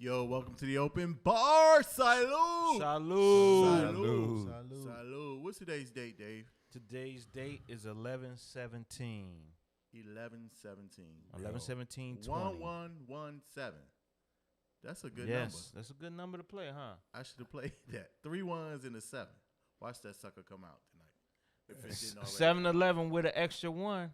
Yo, welcome to the open bar. Salud. Salud. Salud. What's today's date, Dave? Today's date is 11/17. 11/17. 11/17/20. 1117. That's a good number. Yes, that's a good number to play, huh? I should have played that. 3 ones and a 7. Watch that sucker come out tonight. If it didn't already. 7-Eleven with an extra one.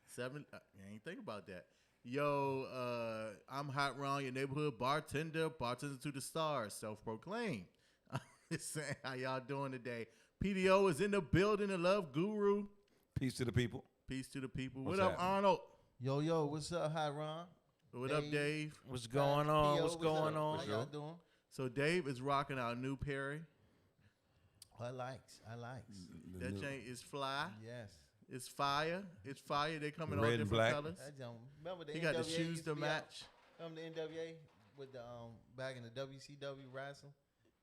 7. I ain't think about that. Yo, I'm Hot Ron, your neighborhood bartender to the stars, self-proclaimed. I'm just saying, how y'all doing today? PDO is in the building, the love guru. Peace to the people. Peace to the people. What's what up, happening? Arnold? Yo, what's up, Hot Ron? What up, Dave? What's going on? P.O., What's going on? How y'all doing? So Dave is rocking our new Perry. I likes. That chain is fly. Yes. It's fire. It's fire. They come in all Red and different black. colors. Remember the He NWA got the used shoes to be out? match. Remember the NWA with the back in the WCW wrestling?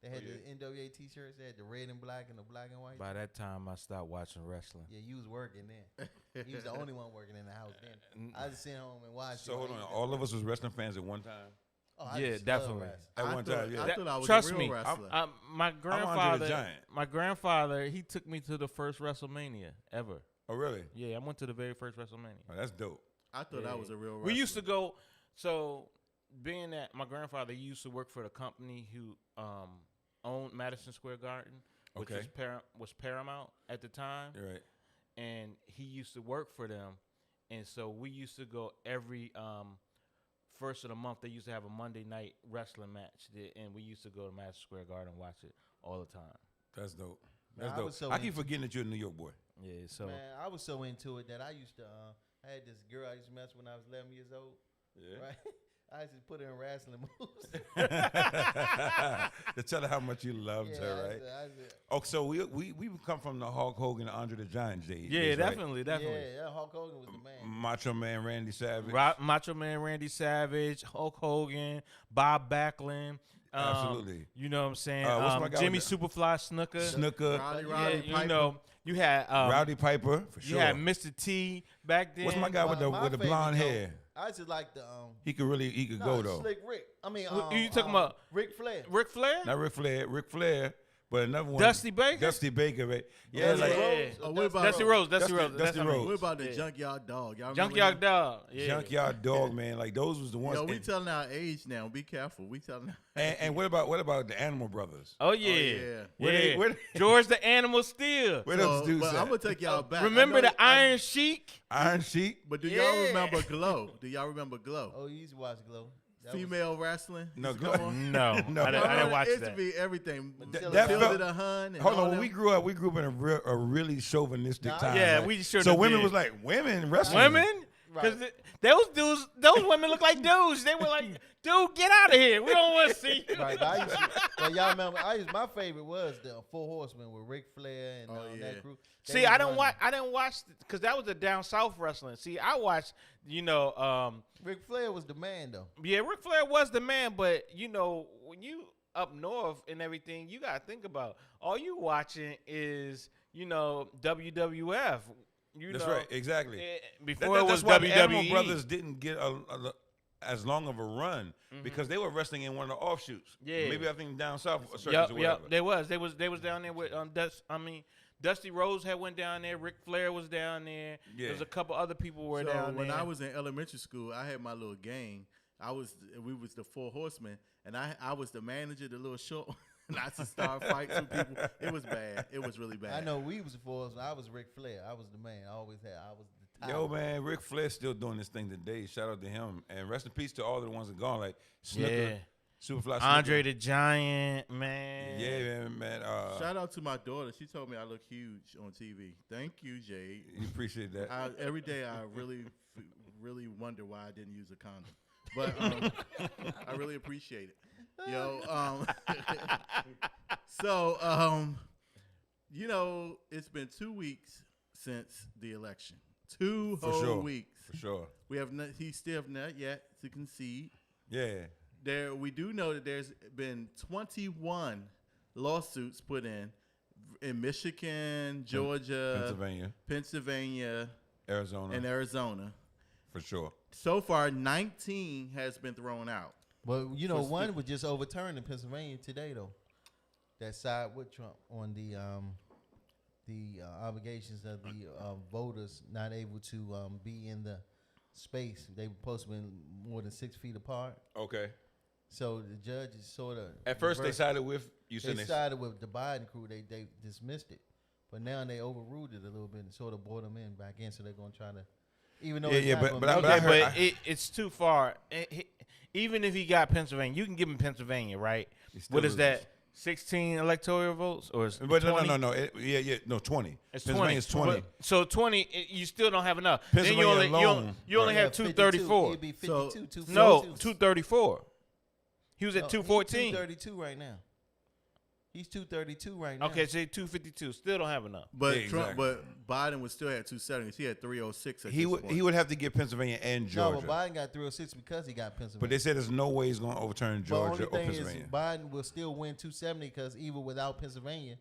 They had the NWA T-shirts. They had the red and black and the black and white. By that time, I stopped watching wrestling. Yeah, you was working then. He was the only one working in the house then. I just sit home and watch. So hold on, all of us was wrestling fans at one time. Oh, Yeah, just definitely. love wrestling. At one time, yeah. I thought I was Trust a real me, wrestler. my Andre the grandfather, Giant. he took me to the first WrestleMania ever. Oh, really? Yeah, I went to the very first WrestleMania. Oh, that's dope. I thought I was a real wrestler. We used to go. So, being that my grandfather used to work for the company who owned Madison Square Garden, which Okay. was Paramount at the time, You're right. and he used to work for them, and so we used to go every first of the month. They used to have a Monday night wrestling match, and we used to go to Madison Square Garden and watch it all the time. That's dope. Man, That's I dope. was so I keep into- forgetting that you're a New York boy. Yeah, so Man, I was so into it that I used to. I had this girl I used to mess when I was 11 years old. Yeah. Right? I used to put her in wrestling moves. To tell her how much you loved her, right? Oh, so we come from the Hulk Hogan, Andre the Giant days. yeah, right? definitely. Yeah, Hulk Hogan was the man. Macho Man Randy Savage. Macho Man Randy Savage, Hulk Hogan, Bob Backlund. Absolutely. You know what I'm saying? What's my guy Jimmy with Superfly Snooker. Snooker. Rowdy Yeah, Piper. you know, you had Rowdy Piper, for you sure. had Mr. T back then. What's my guy with the My blonde favorite, hair? though, I just like the He could go though. Slick Rick. I mean, Who you talking about? Ric Flair. Ric Flair? Not Ric Flair, but another one. Dusty Baker? Dusty Baker, right? Yeah, Dusty like Rhodes. Oh, what about Dusty Rhodes. Dusty That's what I mean. Rhodes. What about the Yeah. Junkyard Dog? Y'all remember Junkyard him? Dog. Yeah. Junkyard Dog, man. Like those was the ones. Yo, we and, telling our age now. Be careful. We telling. and what about the Animal Brothers? Oh yeah. yeah. Where George the Animal Steel. Where those dudes But at? I'm gonna take y'all back. Remember I know- the Iron Sheik? Iron Sheik? But do Yeah. y'all remember Glow? Do y'all remember Glow? Oh, you used to watch Glow. That Female wrestling. No, Used to Glow. come on? No, No. I didn't watch It used that. to be everything. That Tilda felt- the Hun. And Hold all on, when them. we grew up in a really chauvinistic Nah, time. Yeah, right? we sure So did. women was like, women wrestling. Women? Because Right. those women look like dudes. They were like, dude, get out of here. We don't want to see you. Right, but I used to, but y'all remember? My favorite was the Four Horsemen with Ric Flair and yeah. that crew. They See, was I didn't running. watch because that was the down south wrestling. See, I watched, Ric Flair was the man though. yeah, Ric Flair was the man, but when you up north and everything, you gotta think about all you watching is WWF. That's right, exactly. Before it was that's why the WWE. Animal Brothers didn't get as long of a run because they were wrestling in one of the offshoots. Yeah. Maybe I think down south circuits Yep, or whatever. yep. They was down there with Dusty Rhodes had went down there. Ric Flair was down there. Yeah. There's a couple other people were So down when there. I was in elementary school, I had my little gang. We was the Four Horsemen, and I was the manager, the little short. And I used to start fights with people. It was bad. It was really bad. I know we was the Four Horsemen. I was Ric Flair. I was the man. I always had. I was the top. Yo, man, Ric Flair's still doing this thing today. Shout out to him. And rest in peace to all of the ones that gone, like Snooker, Yeah. Superfly Andre Snooker. the Giant, man. Yeah, man. Shout out to my daughter. She told me I look huge on TV. Thank you, Jade. You appreciate that. Every day I really wonder why I didn't use a condom. But I really appreciate it. Yo, so it's been 2 weeks since the election. Two For whole sure. weeks. For sure. We have not. He still have not yet to concede. Yeah. We do know that there's been 21 lawsuits put in Michigan, Georgia, Pennsylvania, and Arizona. For sure. So far, 19 has been thrown out. But one was just overturned in Pennsylvania today, though. That side with Trump on the obligations of the voters not able to be in the space. They were supposed to be more than 6 feet apart. Okay. So the judges sort of at first they sided with you. Said they sided with the Biden crew. They dismissed it, but now they overruled it a little bit and sort of brought them back in. So they're going to try to, even though it's too far. Even if he got Pennsylvania, you can give him Pennsylvania, right? What is that? 16 electoral votes, or is but 20? No. 20. It's Pennsylvania's 20. So 20, you still don't have enough. Pennsylvania then you only have 234. It'd be 52. No, 234. He was at 214. 232 right now. He's 232 right now. Okay, say 252. Still don't have enough. But but Biden would still have 270. He had 306. He would have to get Pennsylvania and Georgia. No, but Biden got 306 because he got Pennsylvania. But they said there's no way he's going to overturn Georgia or Pennsylvania. Biden will still win 270 because even without Pennsylvania,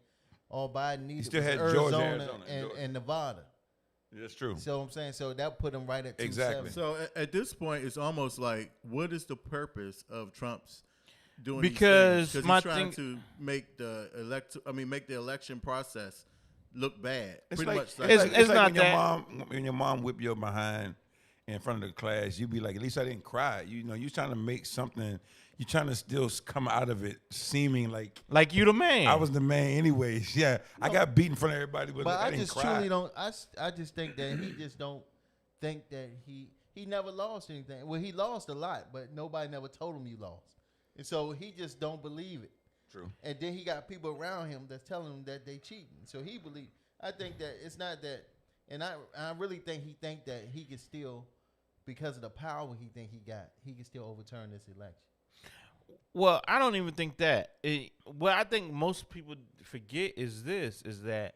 all Biden needed still was had Arizona and Nevada. That's true. So I'm saying, so that put him right at 270. Exactly. So at this point, it's almost like, what is the purpose of Trump's doing because these things? Because he's trying to make the election process look bad. It's Pretty like, much. It's not when that. when your mom whip your behind in front of the class, you be like, at least I didn't cry. You're trying to make something. You're trying to still come out of it seeming like you the man. I was the man anyways. Yeah, no, I got beat in front of everybody, but I didn't just cry. Truly don't. I just think that he just don't think that he never lost anything. Well, he lost a lot, but nobody never told him you lost. And so he just don't believe it. True. And then he got people around him that's telling him that they cheating. So he believe. I think that it's not that. And I really think that he can still, because of the power he think he got, he can still overturn this election. Well, I don't even think that. What I think most people forget is that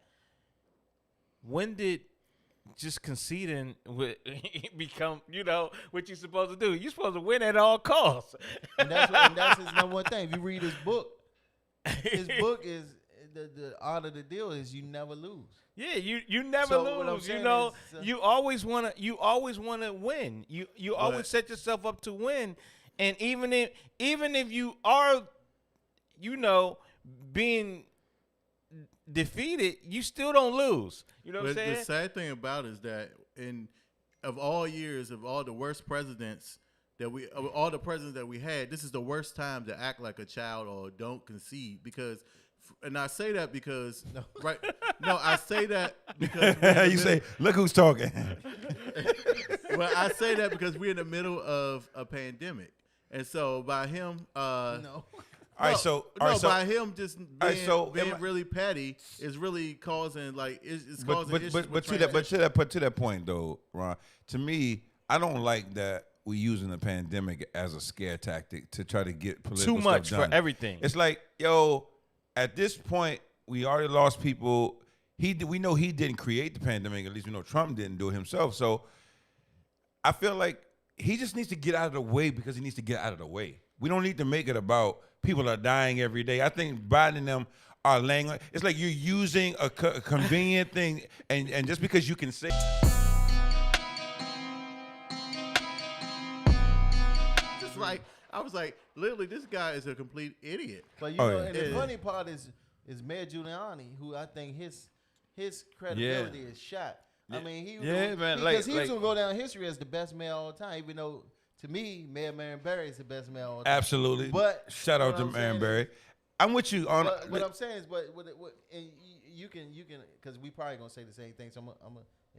when did just conceding become, what you're supposed to do? You're supposed to win at all costs. And that's his number one thing. If you read his book is the art of the deal is you never lose. Yeah, you never lose. You always wanna win. You always set yourself up to win. And even if you are, being defeated, you still don't lose. You know what I'm saying? The sad thing about it is that of all years, of all the worst presidents that we had, this is the worst time to act like a child or don't concede and I say that because I say that because you say, look who's talking. Well, I say that because we're in the middle of a pandemic. And so by him, by him just being really petty is really causing it's causing issues. But to that point though, Ron, to me, I don't like that we're using the pandemic as a scare tactic to try to get political too much stuff done. For everything. It's like, at this point, we already lost people. We know he didn't create the pandemic. At least we know Trump didn't do it himself. So I feel like he just needs to get out of the way because he needs to get out of the way. We don't need to make it about people are dying every day. I think Biden and them are laying. It's like you're using a convenient thing, and just because you can say. Just like I was like, literally, this guy is a complete idiot. But and the funny part is Mayor Giuliani, who I think his credibility is shot. I mean, he was going to go down in history as the best mayor all the time, even though, to me, Mayor Marion Barry is the best mayor all the time. Absolutely. But shout out to Marion Barry. I'm with you on. What I'm saying is, and you can, because we probably going to say the same thing, so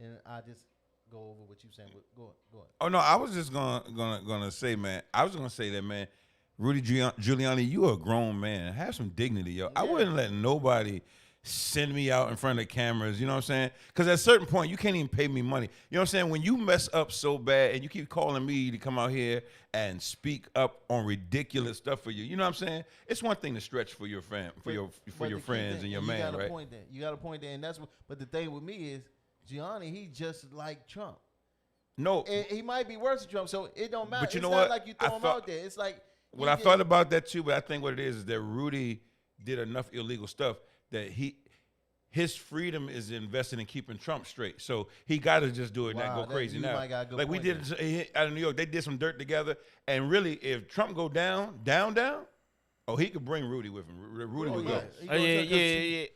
and I just go over what you're saying. Go on. Oh, no, I was just gonna say, man, that, man, Rudy Giuliani, you a grown man. Have some dignity, yo. Yeah. I wouldn't let nobody send me out in front of the cameras, you know what I'm saying? Because at a certain point, you can't even pay me money. You know what I'm saying? When you mess up so bad and you keep calling me to come out here and speak up on ridiculous stuff for you, you know what I'm saying? It's one thing to stretch for your friends and your man, right? You got a point there, and that's what. But the thing with me is, Giuliani, he just like Trump. No, he might be worse than Trump, so it don't matter. But you it's know not what? Like you throw him out there. It's like. Well, I thought about that too, but I think what it is that Rudy did enough illegal stuff that his freedom is invested in keeping Trump straight. So he got to just do it, not go crazy now. Like we did out of New York, they did some dirt together. And really, if Trump go down, oh, he could bring Rudy with him. Rudy would go. Yeah.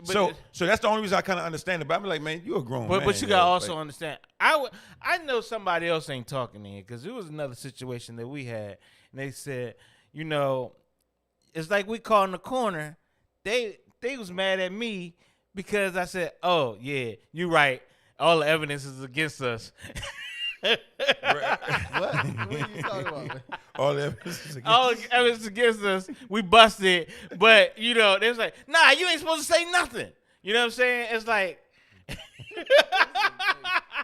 So that's the only reason I kind of understand it. But I'm like, man, you're a grown man. But you got to also understand. I know somebody else ain't talking to you because it was another situation that we had. And they said, you know, it's like we caught in the corner. They was mad at me because I said, oh, yeah, you're right. All the evidence is against us. What? What are you talking about? All the evidence is against us. We busted. But, you know, they was like, nah, you ain't supposed to say nothing. You know what I'm saying? It's like.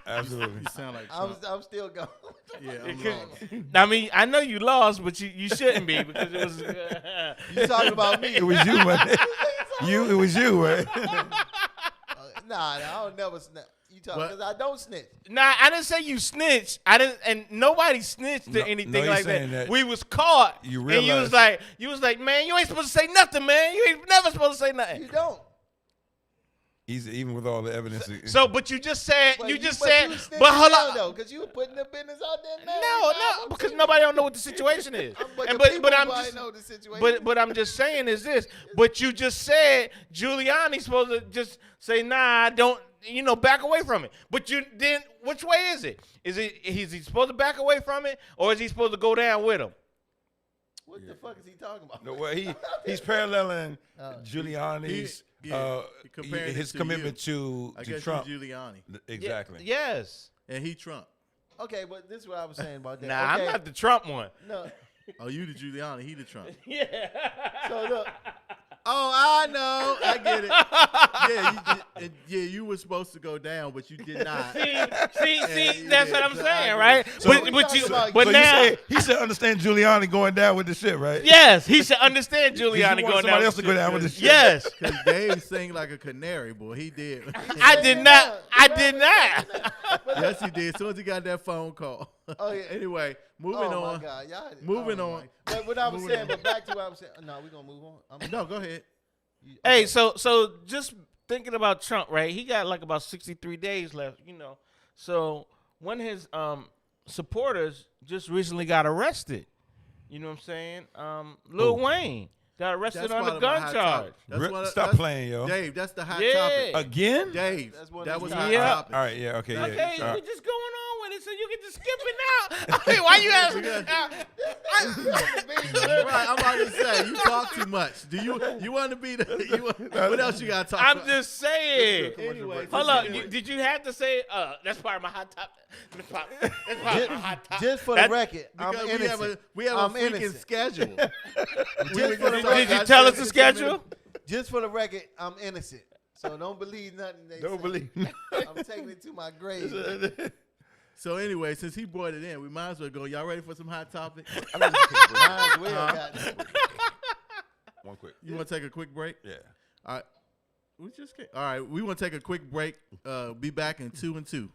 Absolutely. You sound like Trump. I'm still going. Yeah, I'm lost. I mean, I know you lost, but you shouldn't be because it was. You talking about me? It was you, man. It was you, man. Nah, I don't never snitch. You talking because I don't snitch. Nah, I didn't say you snitched. I didn't, and nobody snitched to anything like that. We was caught. You realized. And you was like, man, you ain't supposed to say nothing, man. You ain't never supposed to say nothing. You don't. Even with all the evidence. So, but you just said, but hold on though, because you were putting the business out there. No, because nobody don't know what the situation is. But I'm just saying is this. But you just said Giuliani's supposed to just say, nah, I don't. You know, back away from it. But you then, which way is it? Is he supposed to back away from it, or is he supposed to go down with him? What the fuck is he talking about? No, well, he's paralleling Giuliani's his commitment to Trump. Giuliani. Exactly. Yes. And he Trump. Okay, but this is what I was saying about that. Nah, okay. I'm not the Trump one. No. Oh, you the Giuliani, he the Trump. Yeah. So look. Oh, I know. I get it. Yeah, you were supposed to go down, but you did not. See, that's what I'm saying, right? He should understand Giuliani going down with the shit, right? Yes, he should understand Giuliani going down. Somebody else to go down with the shit. Yes. Because Dave sang like a canary, boy. He did. I did not. Yes, he did. As soon as he got that phone call. Oh, yeah. Anyway, moving on. Oh, my God. Moving on. But what I was saying, but back to what I was saying. No, we're going to move on. No, go ahead. Hey, so just thinking about Trump, right? He got like about 63 days left, you know. So one of his supporters just recently got arrested. You know what I'm saying? Lil Wayne got arrested on a gun charge. Stop playing, yo. Dave, that's the hot topic. Again? Dave, that was hot topic. topic. All right, yeah, okay. Okay, yeah. we're just going on with it, so you can just skip it now. I mean, why you asking? Right, I'm about to say, you talk too much. Do you want to be what else you got to talk about? I'm just saying. Anyway, hold up. Did you have to say, that's part of my hot topic? That's part of my hot topic. Just for the record, I'm innocent. We have a freaking schedule. Did you tell us the schedule? Just for the record, I'm innocent. So don't believe nothing they say. I'm taking it to my grave. So anyway, since he brought it in, we might as well go. Y'all ready for some hot topics? Might as well, goddamn. One quick. You want to take a quick break? Yeah. All right. All right. We want to take a quick break. Be back in 2 and 2.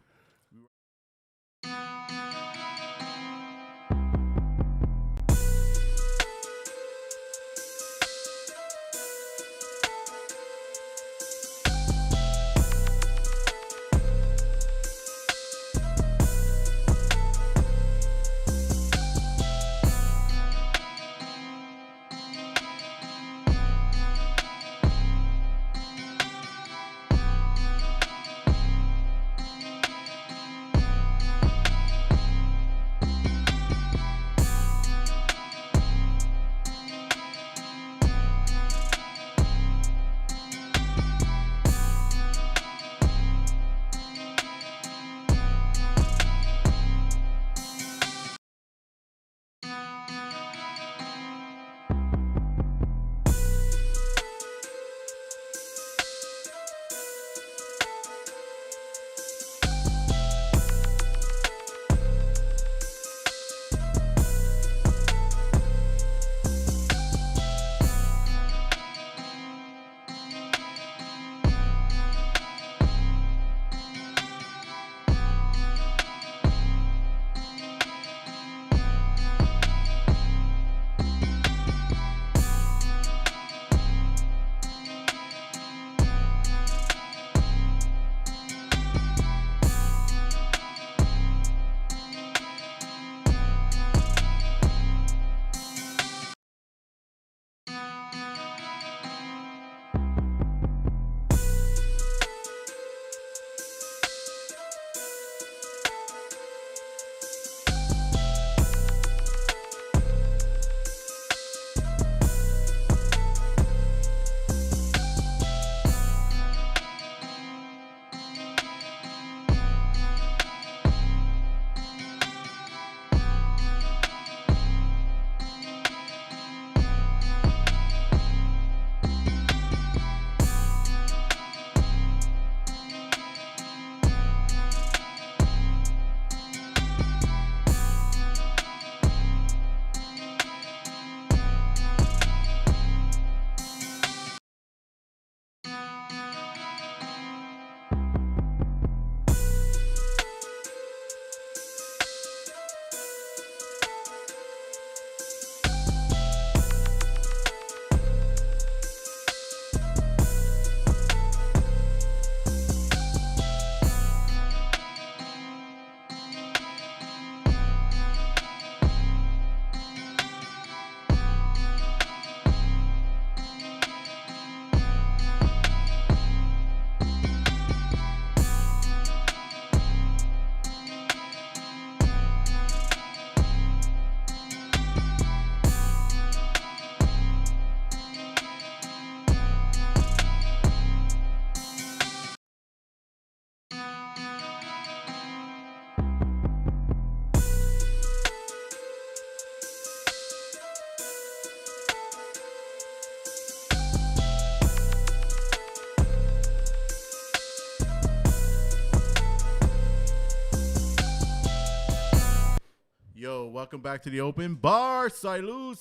welcome back to the open bar. Salud.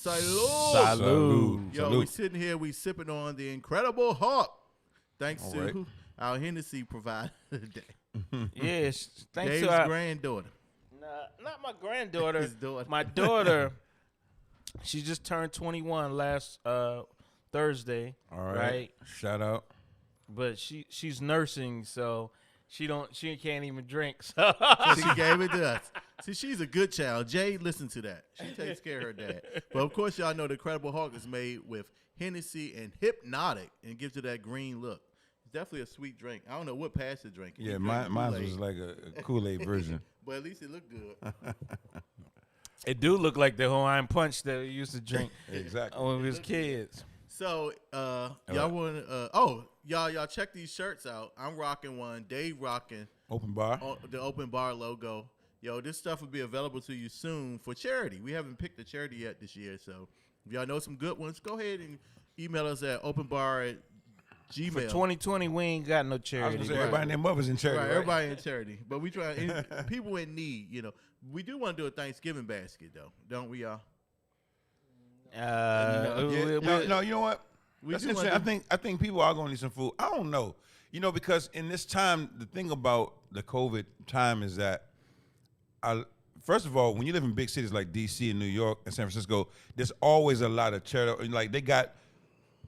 Yo, we sitting here, we sipping on the Incredible Hulk. Thanks to our Hennessy provider today. Yes, thanks Dave's to our granddaughter. Nah, not my granddaughter. His daughter. My daughter, she just turned 21 last Thursday. All right. Shout out. But she's nursing, so she can't even drink. So she gave it to us. See, she's a good child. Jay, listen to that. She takes care of her dad. But of course, y'all know the Incredible Hulk is made with Hennessy and Hypnotic and gives it that green look. It's definitely a sweet drink. I don't know what Pastor drank. Yeah, mine was like a Kool-Aid version. But at least it looked good. It do look like the Hawaiian Punch that we used to drink exactly when we was kids. So y'all want y'all check these shirts out. I'm rocking one. Dave rocking Open Bar. The Open Bar logo. Yo, this stuff will be available to you soon for charity. We haven't picked a charity yet this year, so if y'all know some good ones, go ahead and email us at openbar@gmail. For 2020, we ain't got no charity. I was gonna say everybody and their mothers in charity. Right, Right? everybody in charity, but we try people in need. You know, we do want to do a Thanksgiving basket though, don't we, y'all? No, you know what? That's interesting. I think people are going to need some food. I don't know. You know, because in this time, the thing about the COVID time is that, first of all, when you live in big cities like D.C. and New York and San Francisco, there's always a lot of charity. Like, they got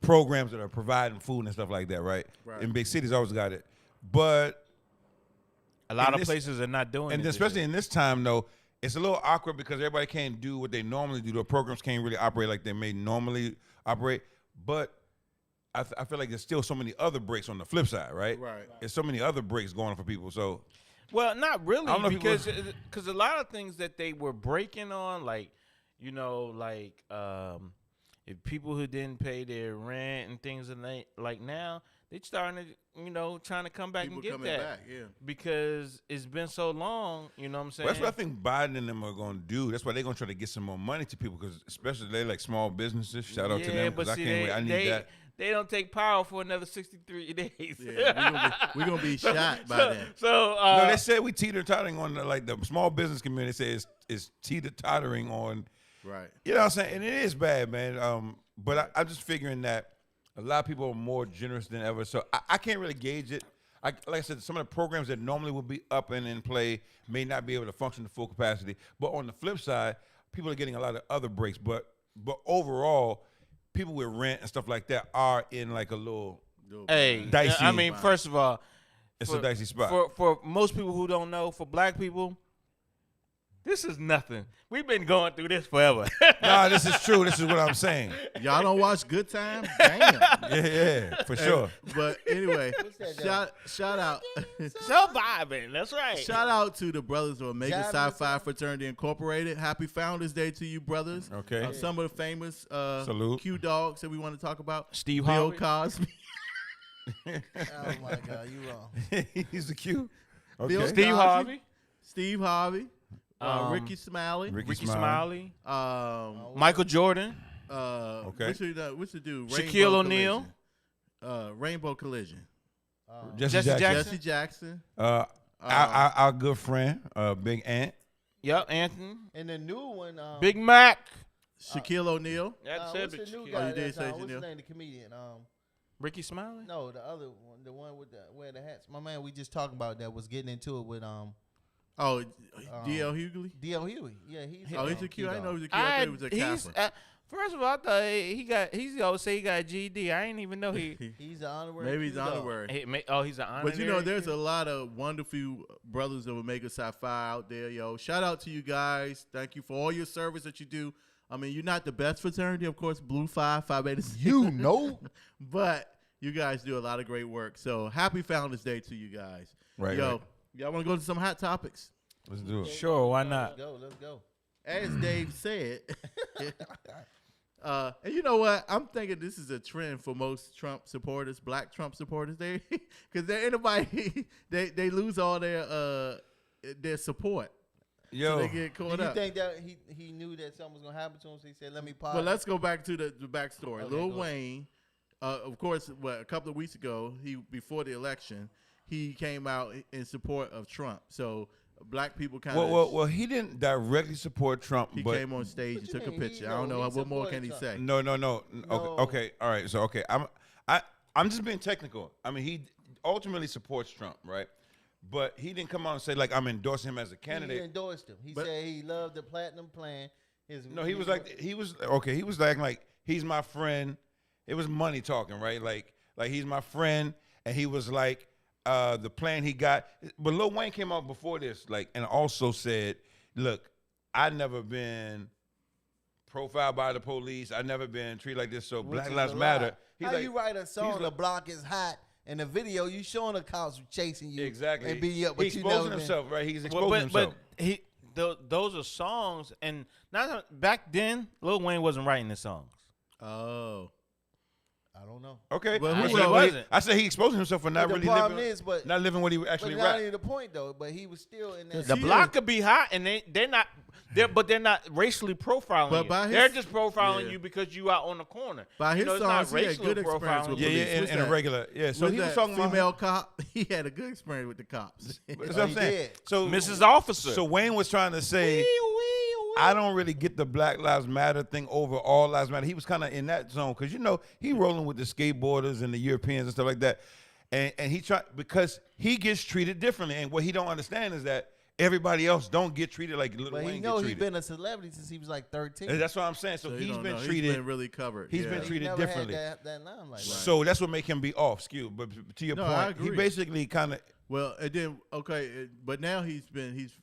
programs that are providing food and stuff like that, right? In big cities, always got it. But a lot of places are not doing it. And especially in this time, though, it's a little awkward because everybody can't do what they normally do. The programs can't really operate like they may normally operate. But I feel like there's still so many other breaks on the flip side, right? Right. There's so many other breaks going on for people. So, well, not really, because a lot of things that they were breaking on, like, you know, like if people who didn't pay their rent and things like now, they starting to, you know, trying to come back People and get coming that. back, yeah. Because it's been so long, you know what I'm saying? well, that's what I think Biden and them are going to do. That's why they're going to try to get some more money to people, because especially they like small businesses. Shout out to them, because I can't wait. I need that. They don't take power for another 63 days. Yeah, we're gonna be shot by then. So no, they said we teeter-tottering on the small business community says is teeter-tottering on. Right. You know what I'm saying? And it is bad, man. But I'm just figuring that a lot of people are more generous than ever. So I can't really gauge it. Like I said, some of the programs that normally would be up and in play may not be able to function to full capacity. But on the flip side, people are getting a lot of other breaks. But overall, people with rent and stuff like that are in like a little dicey. I mean, first of all, it's a dicey spot. For most people who don't know, for black people, this is nothing. We've been going through this forever. Nah, this is true. This is what I'm saying. Y'all don't watch Good Time? Damn. Yeah, for sure. But anyway, shout out. Surviving. That's right. Shout out to the brothers of Omega Psi Phi Fraternity Incorporated. Happy Founders Day to you, brothers. Okay. Some of the famous Salute. Q dogs that we want to talk about. Steve Bill Harvey. Cosby. Oh my God, you wrong. He's the Q. Okay. Bill Steve Harvey. Steve Harvey. Ricky Smiley. Ricky Smiley. Michael Jordan. What's the dude? Shaquille O'Neal. Rainbow Collision. Jesse Jackson. Our good friend, Big Ant. Yep, Anthony. And the new one, Big Mac. Shaquille O'Neal. That's what's the new guy? You did say what's his Shaquille? name? The comedian. Ricky Smiley. No, the other one, the one with the wear the hats. My man, we just talking about that was getting into it with D.L. Hughley? D.L. Huey. Yeah, he's a Q. I didn't know he was a Q. I thought he was a Kappa. First of all, I thought he's always say he got a GED. I didn't even know he's an honorary. Maybe he's honorary. He's an honorary. But you know, there's a lot of wonderful brothers of Omega Psi Phi out there, yo. Shout out to you guys. Thank you for all your service that you do. I mean, you're not the best fraternity, of course, Blue Phi, Phi Beta Sigma. You know. But you guys do a lot of great work. So happy Founders Day to you guys. Right. Yo, y'all want to go to some hot topics? Let's do it. Sure, why not? Let's go. As Dave said, and you know what? I'm thinking this is a trend for most Trump supporters, black Trump supporters. Because anybody, they lose all their support. Yo, so they get caught Do you up. think that he knew that something was gonna happen to him? So he said, "Let me pause." Well, let's go back to the backstory. Okay, Lil Wayne, of course, a couple of weeks ago, before the election, he came out in support of Trump. So black people kind of. Well, he didn't directly support Trump. He but came on stage and took a picture. I don't know what more can he say. No. Okay, all right. So I'm just being technical. I mean, he ultimately supports Trump, right? But he didn't come out and say like I'm endorsing him as a candidate. He endorsed him. He said he loved the platinum plan. He was like he's my friend. It was money talking, right? Like he's my friend, and he was like the plan he got. But Lil Wayne came out before this, like, and also said, "Look, I never been profiled by the police. I never been treated like this. So Black Lives Matter." How like, you write a song, "The Block is Hot"? In the video, you showing the cops chasing you exactly and beating you up, but he's exposing himself, right? He's exposing himself. But those are songs, and not back then. Lil Wayne wasn't writing the songs. Oh, I don't know. Okay, but he wasn't. I said he exposing himself for not really not living what he actually rapped. Not even the point though. But he was still in that. The block could be hot, and they're not. But they're not racially profiling you. They're just profiling you because you out on the corner. By his songs, he had good experience with police. In a regular. Yeah, so he was talking about female cop. He had a good experience with the cops. That's what I'm saying. So Mrs. Officer. So Wayne was trying to say, I don't really get the Black Lives Matter thing over All Lives Matter. He was kind of in that zone because, he rolling with the skateboarders and the Europeans and stuff like that. And he tried, because he gets treated differently. And what he don't understand is that everybody else don't get treated like Lil Wayne get treated. But he's been a celebrity since he was like 13. And that's what I'm saying. So he's been treated. He's been really covered. He's been treated differently. Had that limelight. So that's what make him be off skew. But to your point, he basically kind of. Well, and then but now he's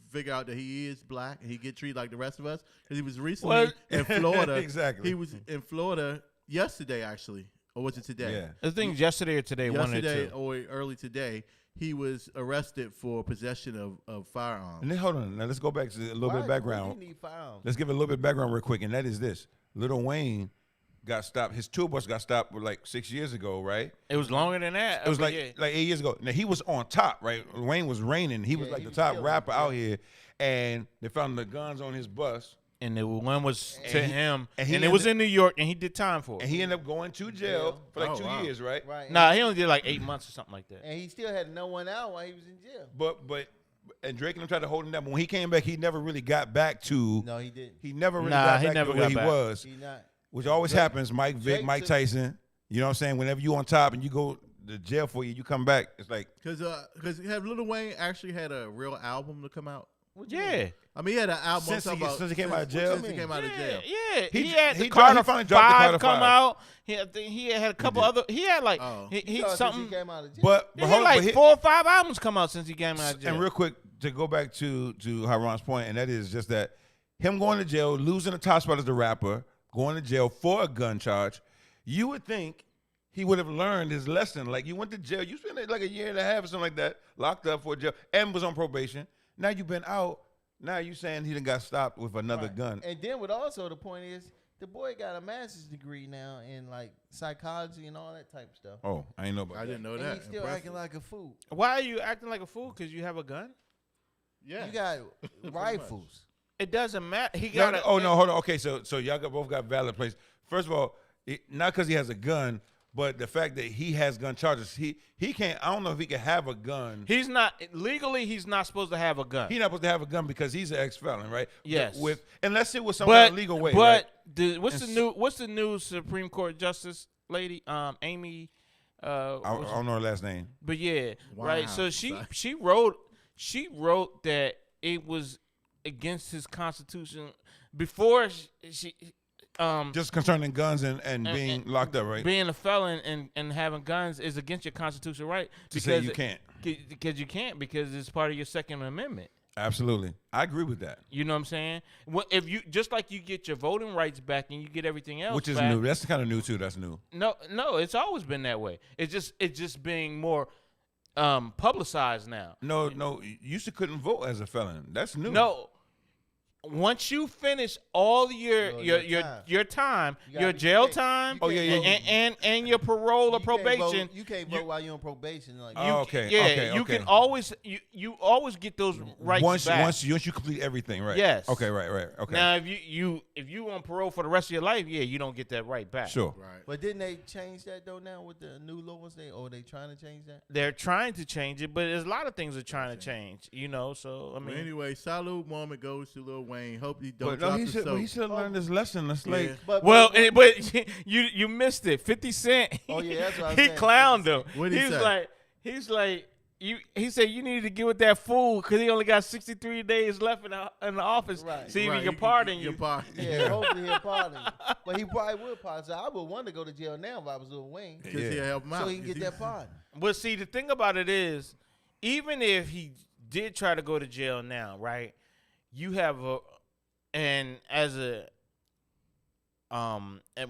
figured out that he is black and he get treated like the rest of us because he was recently in Florida. Exactly. He was in Florida yesterday, actually, or was it today? Yeah. I think yesterday or today. Yesterday or early today. He was arrested for possession of firearms. And then hold on. Now let's go back to a little bit of background. Why do you need firearms? Let's give it a little bit of background real quick, and that is this. Lil Wayne got stopped. His tour bus got stopped like 6 years ago, right? It was longer than that. It was like 8 years ago. Now he was on top, right? Wayne was reigning. He was like the top rapper out here, and they found the guns on his bus. And the one was to him, and it was in New York, and he did time for it. And he ended up going to jail for like 2 years, right? Right. Nah, he only did like 8 months or something like that. And he still had no one out while he was in jail. But Drake and him tried to hold him down. But when he came back, he never really got back to. No, he didn't. He never really got back to where he was. He not. Which always happens. Mike Vick, Mike Tyson. You know what I'm saying? Whenever you on top and you go to jail for you come back. It's like because have Lil Wayne actually had a real album to come out? Yeah. I mean, he had an album since he came out of jail. Since he came out of jail. Yeah, he had the Carter Carter 5 come out. He had a couple other. He had like he something. He came out of jail. But he had like 4 or 5 albums come out since he came out of jail. And real quick to go back to Haron's point, and that is just that him going to jail, losing the top spot as a rapper, going to jail for a gun charge, you would think he would have learned his lesson. Like you went to jail, you spent like a year and a half or something like that, locked up for jail, and was on probation. Now you've been out. Now you saying he done got stopped with another gun. And then what also the point is, the boy got a master's degree now in like psychology and all that type of stuff. Oh, I ain't know about I didn't know and that. he's still acting like a fool. Why are you acting like a fool? Because you have a gun? Yeah. You got rifles. It doesn't matter. He no, got. no, hold on. Okay, so y'all both got valid places. First of all, not because he has a gun, but the fact that he has gun charges, he can't. I don't know if he can have a gun. He's not legally. He's not supposed to have a gun. He's not supposed to have a gun because he's an ex-felon, right? Yes. Unless it was some kind of legal way. But right? what's the new Supreme Court Justice lady? Amy. I don't know her last name. But yeah, wow, right. So she wrote that it was against his constitution before she just concerning guns and being locked up, right? Being a felon and having guns is against your constitutional right. Because you can't. Because you can't, because it's part of your Second Amendment. Absolutely. I agree with that. You know what I'm saying? If you just like you get your voting rights back and you get everything else, which is back, new. That's kind of new too. That's new. No, it's always been that way. It's just being more publicized now. No, you used to couldn't vote as a felon. That's new. No. once you finish all your time, your jail time, and your parole or probation, you can't vote while you're on probation. Like, you can always you always get those rights back. Once you complete everything, right? Yes. Okay, right. Okay. Now, if you on parole for the rest of your life, you don't get that right back. Sure. Right. But didn't they change that though now with the new laws? Are they trying to change that? They're trying to change it, but there's a lot of things they're trying to change. So I mean, anyway, salute moment goes to Lil Wayne. Hope he don't But drop he the should soap. he should have learned his lesson. It's like But you missed it. 50 Cent. Oh yeah, that's what I He said. clowned him. What'd he say? He's like. He said you needed to get with that fool because he only got 63 days left in the office. Right. See if he can pardon you. Yeah, hopefully he'll pardon you. But he probably would pardon. So I would want to go to jail now if I was Lil Wayne. Because he'll help him out. So he can get that pardon. But see, the thing about it is, even if he did try to go to jail now, right? You have and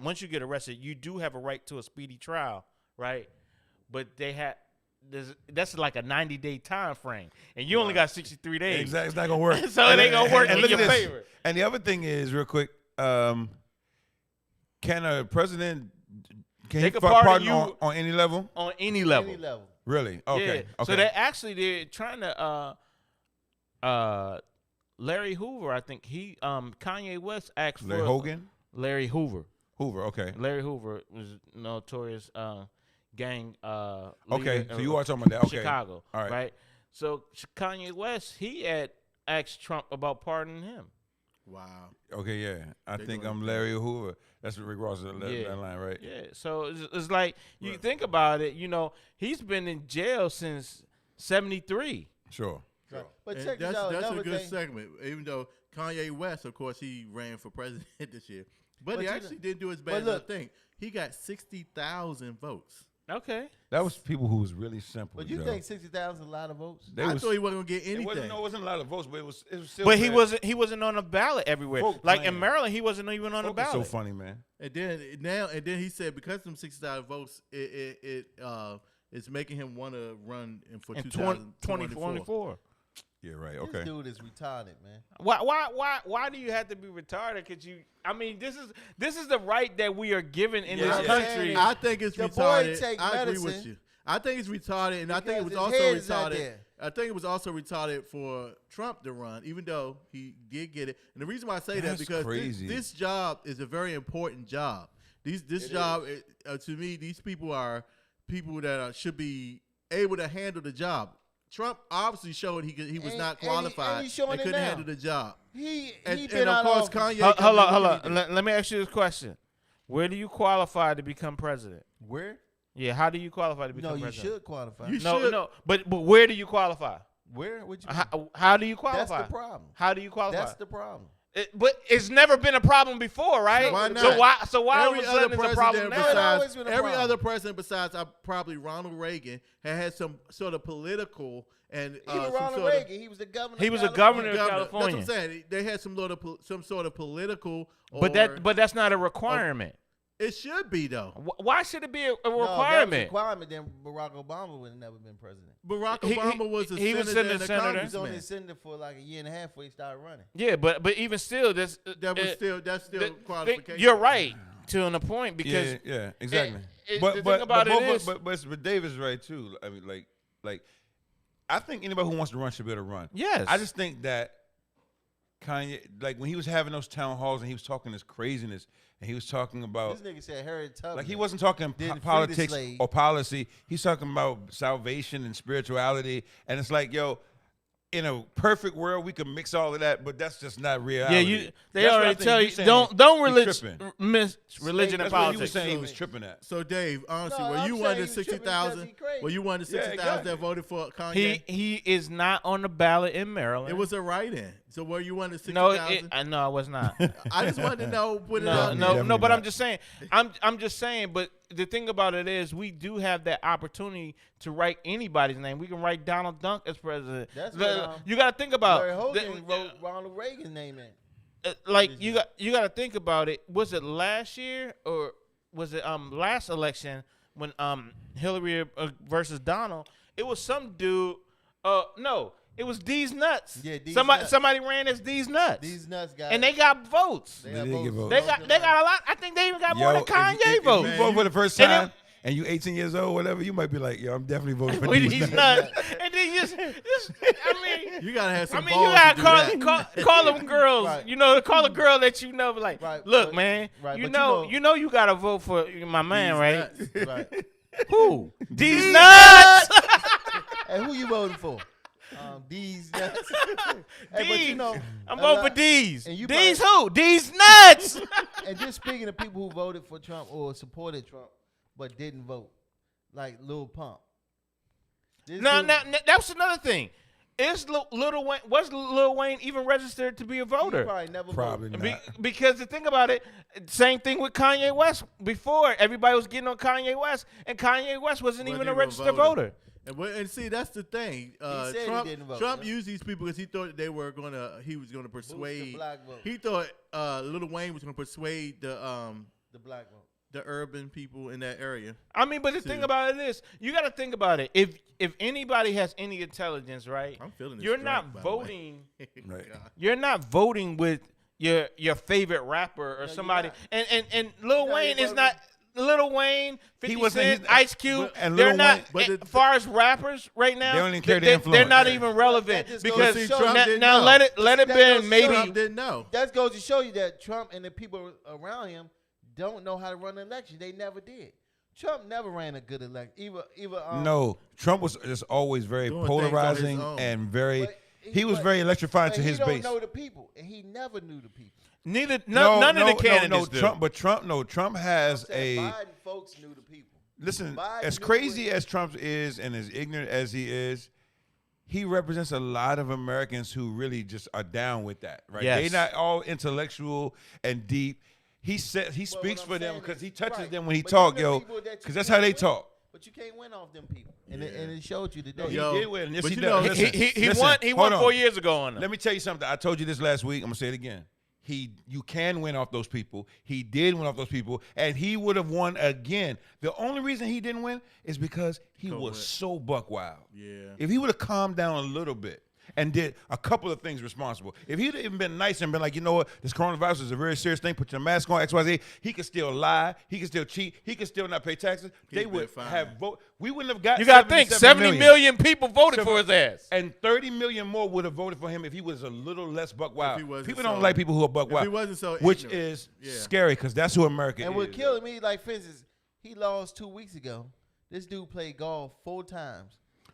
once you get arrested, you do have a right to a speedy trial, right? But that's like a 90-day time frame, and you only got 63 days. Exactly, it's not gonna work. So it ain't gonna work in your favor. And the other thing is, real quick, can a president Take a pardon you on any level? On any level. Any level. Really? Okay. Yeah. So they're trying to Larry Hoover, I think Kanye West asked Larry for Hogan? Larry Hoover. Okay. Larry Hoover was notorious gang Okay, leader so you are talking about that. Okay. Chicago. All right. So Kanye West, he had asked Trump about pardoning him. Wow. Okay, yeah. I think I'm Larry Hoover. That's what Rick Ross said that line, right? Yeah. So it's like you think about it, he's been in jail since 73. Sure. Right. But And check this out. that's a Another good thing. segment. Even though Kanye West, of course, he ran for president this year, but he you actually didn't do as bad as I think. He got 60,000 votes. Okay. That was people who was really simple. But you Joe. think 60,000 is a lot of votes? I thought he wasn't gonna get anything. It wasn't a lot of votes, but it was still. But bad. he wasn't on the ballot everywhere. Folk Like playing. in Maryland, he wasn't even on the Folk is ballot. so funny, man. And then he said because of them 60,000 votes, it's making him want to run for In 2024. 2024. Yeah, right. This Okay. dude is retarded, man. Why do you have to be retarded? This is the right that we are given in this country. I think it's The retarded. boy take I agree medicine with you. I think it's retarded, and I think it was because also his head is not retarded. there. I think it was also retarded for Trump to run, even though he did get it. And the reason why I say that That's because crazy. this job is a very important job. This job, to me, these people are people that should be able to handle the job. Trump obviously showed he was not qualified he's showing and it couldn't now. handle the job. He And been of out course, of Kanye. Hold on. couldn't do anything. Let me ask you this question: where do you qualify to become president? Where? Yeah, how do you qualify to become No, you president? should qualify. You No, should. no, but where do you qualify? Where? What you mean? How do you qualify? That's the problem. How do you qualify? That's the problem. But it's never been a problem before, right? Why not? So why all of Every a other sudden it's a problem president now? It's always besides been a every problem. other president besides probably Ronald Reagan had some sort of political and Even some Ronald sort of- Reagan, he was the governor. He of was a California. governor of Governor. California. That's what I'm saying. They had some sort of political. But that's not a requirement. It should be though. Why should it be a No, if that was a requirement? requirement, then Barack Obama would have never been president. Barack He- Obama was a he was senator a and a senator. He was only congressman. a senator for like a year and a half before he started running. Yeah, but even still, that's That's still qualification. You're right to a point because yeah, exactly. the thing about it is- but David's right too. I mean, like, I think anybody who wants to run should be able to run. Yes. I just think that Kanye, like when he was having those town halls and he was talking this craziness and he was talking about This nigga said Harriet Tubman. like he wasn't talking Didn't free the politics slave. or policy. He's talking about salvation and spirituality, and it's like, yo, in a perfect world, we could mix all of that, but that's just not reality. they That's what I already think tell you're you saying don't he's tripping. miss religion That's and what he was politics. saying. He was tripping at. So Dave, honestly, No, were I'm you saying one of he the was tripping 60,000? because he crazy. Were you one of the Yeah, 60,000 exactly. that voted for Kanye? He is not on the ballot in Maryland. It was a write-in. So were you one of the no, 60,000? no, I was not. I just wanted to know. Put it No, out there. no, Definitely but not. I'm just saying. I'm just saying. But the thing about it is, we do have that opportunity to write anybody's name. We can write Donald Duck as president. That's The- what, you got to think about. Larry Hogan the- wrote Ronald Reagan's name in. like you got to think about it. Was it last year or was it last election when Hillary versus Donald? It was some dude. No, It was D's Nuts. Yeah, D's somebody Nuts. somebody ran as D's Nuts. These nuts guys. And they got votes. They did get votes. They got a lot. I think they even got more than Kanye if votes. you vote for the first And time and you 18 years old, whatever, you might be like, yo, I'm definitely voting for With these these nuts. nuts. And then just I mean, You gotta have some. you balls gotta to do that. call them girls. Right. You know, call a girl that you know, like, Right, look, but- man, right, you but know, you gotta vote for my man, These right? nuts. Right. Who? These nuts. And who you voting for? These nuts. Hey, but you know, I'm a voting for lot- D's. and you D's probably- who? These nuts. And just speaking of people who voted for Trump or supported Trump but didn't vote, like Lil Pump. No, that's another thing. Is Lil Wayne? Was Lil Wayne even registered to be a voter? Probably never Probably voted. not. Because the thing about it, same thing with Kanye West. Before, everybody was getting on Kanye West, and Kanye West wasn't even a registered voter. And see, that's the thing. said he Trump, didn't vote, Trump yeah. used these people because he thought he was gonna persuade. black vote. He thought Lil Wayne was gonna persuade The black vote. the urban people in that area. I mean, but the thing about it is, you got to think about it. If anybody has any intelligence, right? I'm feeling this You're drink, not by the way. voting. Right. You're not voting with your favorite rapper or you're somebody. not. And Lil No, Wayne you're is not. Lil Wayne, 50 wasn't- Cent, he's- Ice Cube, and they're Lil not. Wayne- but as far as rappers right now, They don't even carry the they're influence. not even relevant That just goes because to See, show Trump now, didn't now know. let it That been goes to maybe. Trump didn't know. That goes to show you that Trump and the people around him don't know how to run an election. They never did. Trump never ran a good election. No, Trump was just always very Doing things on his polarizing own. and very. But He was but- very electrifying but to his he base. don't know the people, and he never knew the people. None of the candidates do. Trump has a. Biden folks knew the people. Listen, Biden as knew crazy what- as Trump is and as ignorant as he is, he represents a lot of Americans who really just are down with that, right? Yes. They're not all intellectual and deep. He says he But speaks what for I'm them saying because is- he touches right. them when he But talk, you know yo, people that you because that's can't how they win- talk. But you can't win off them people, and Yeah. it showed you today. Yo, He did win. Yes, but he you does. know- Listen, He listen, won. He hold won on. 4 years ago on them. Let me tell you something. I told you this last week. I'm gonna say it again. You can win off those people. He did win off those people, and he would have won again. The only reason he didn't win is because he COVID. was so buck wild. Yeah. If he would have calmed down a little bit and did a couple of things responsible, if he'd even been nice and been like, you know what, this coronavirus is a very serious thing. Put your mask on, XYZ. He could still lie. He could still cheat. He could still not pay taxes. They Keep would it fine. have vote. We wouldn't have got. You got to think 70 million people voted So- for his ass. And 30 million more would have voted for him if he was a little less buck wild. he wasn't People so- don't like people who are buck if wild. he wasn't so which ignorant. is Yeah. scary because that's who America And is. what killed me, like for instance, he lost 2 weeks ago. This dude played golf 4 times.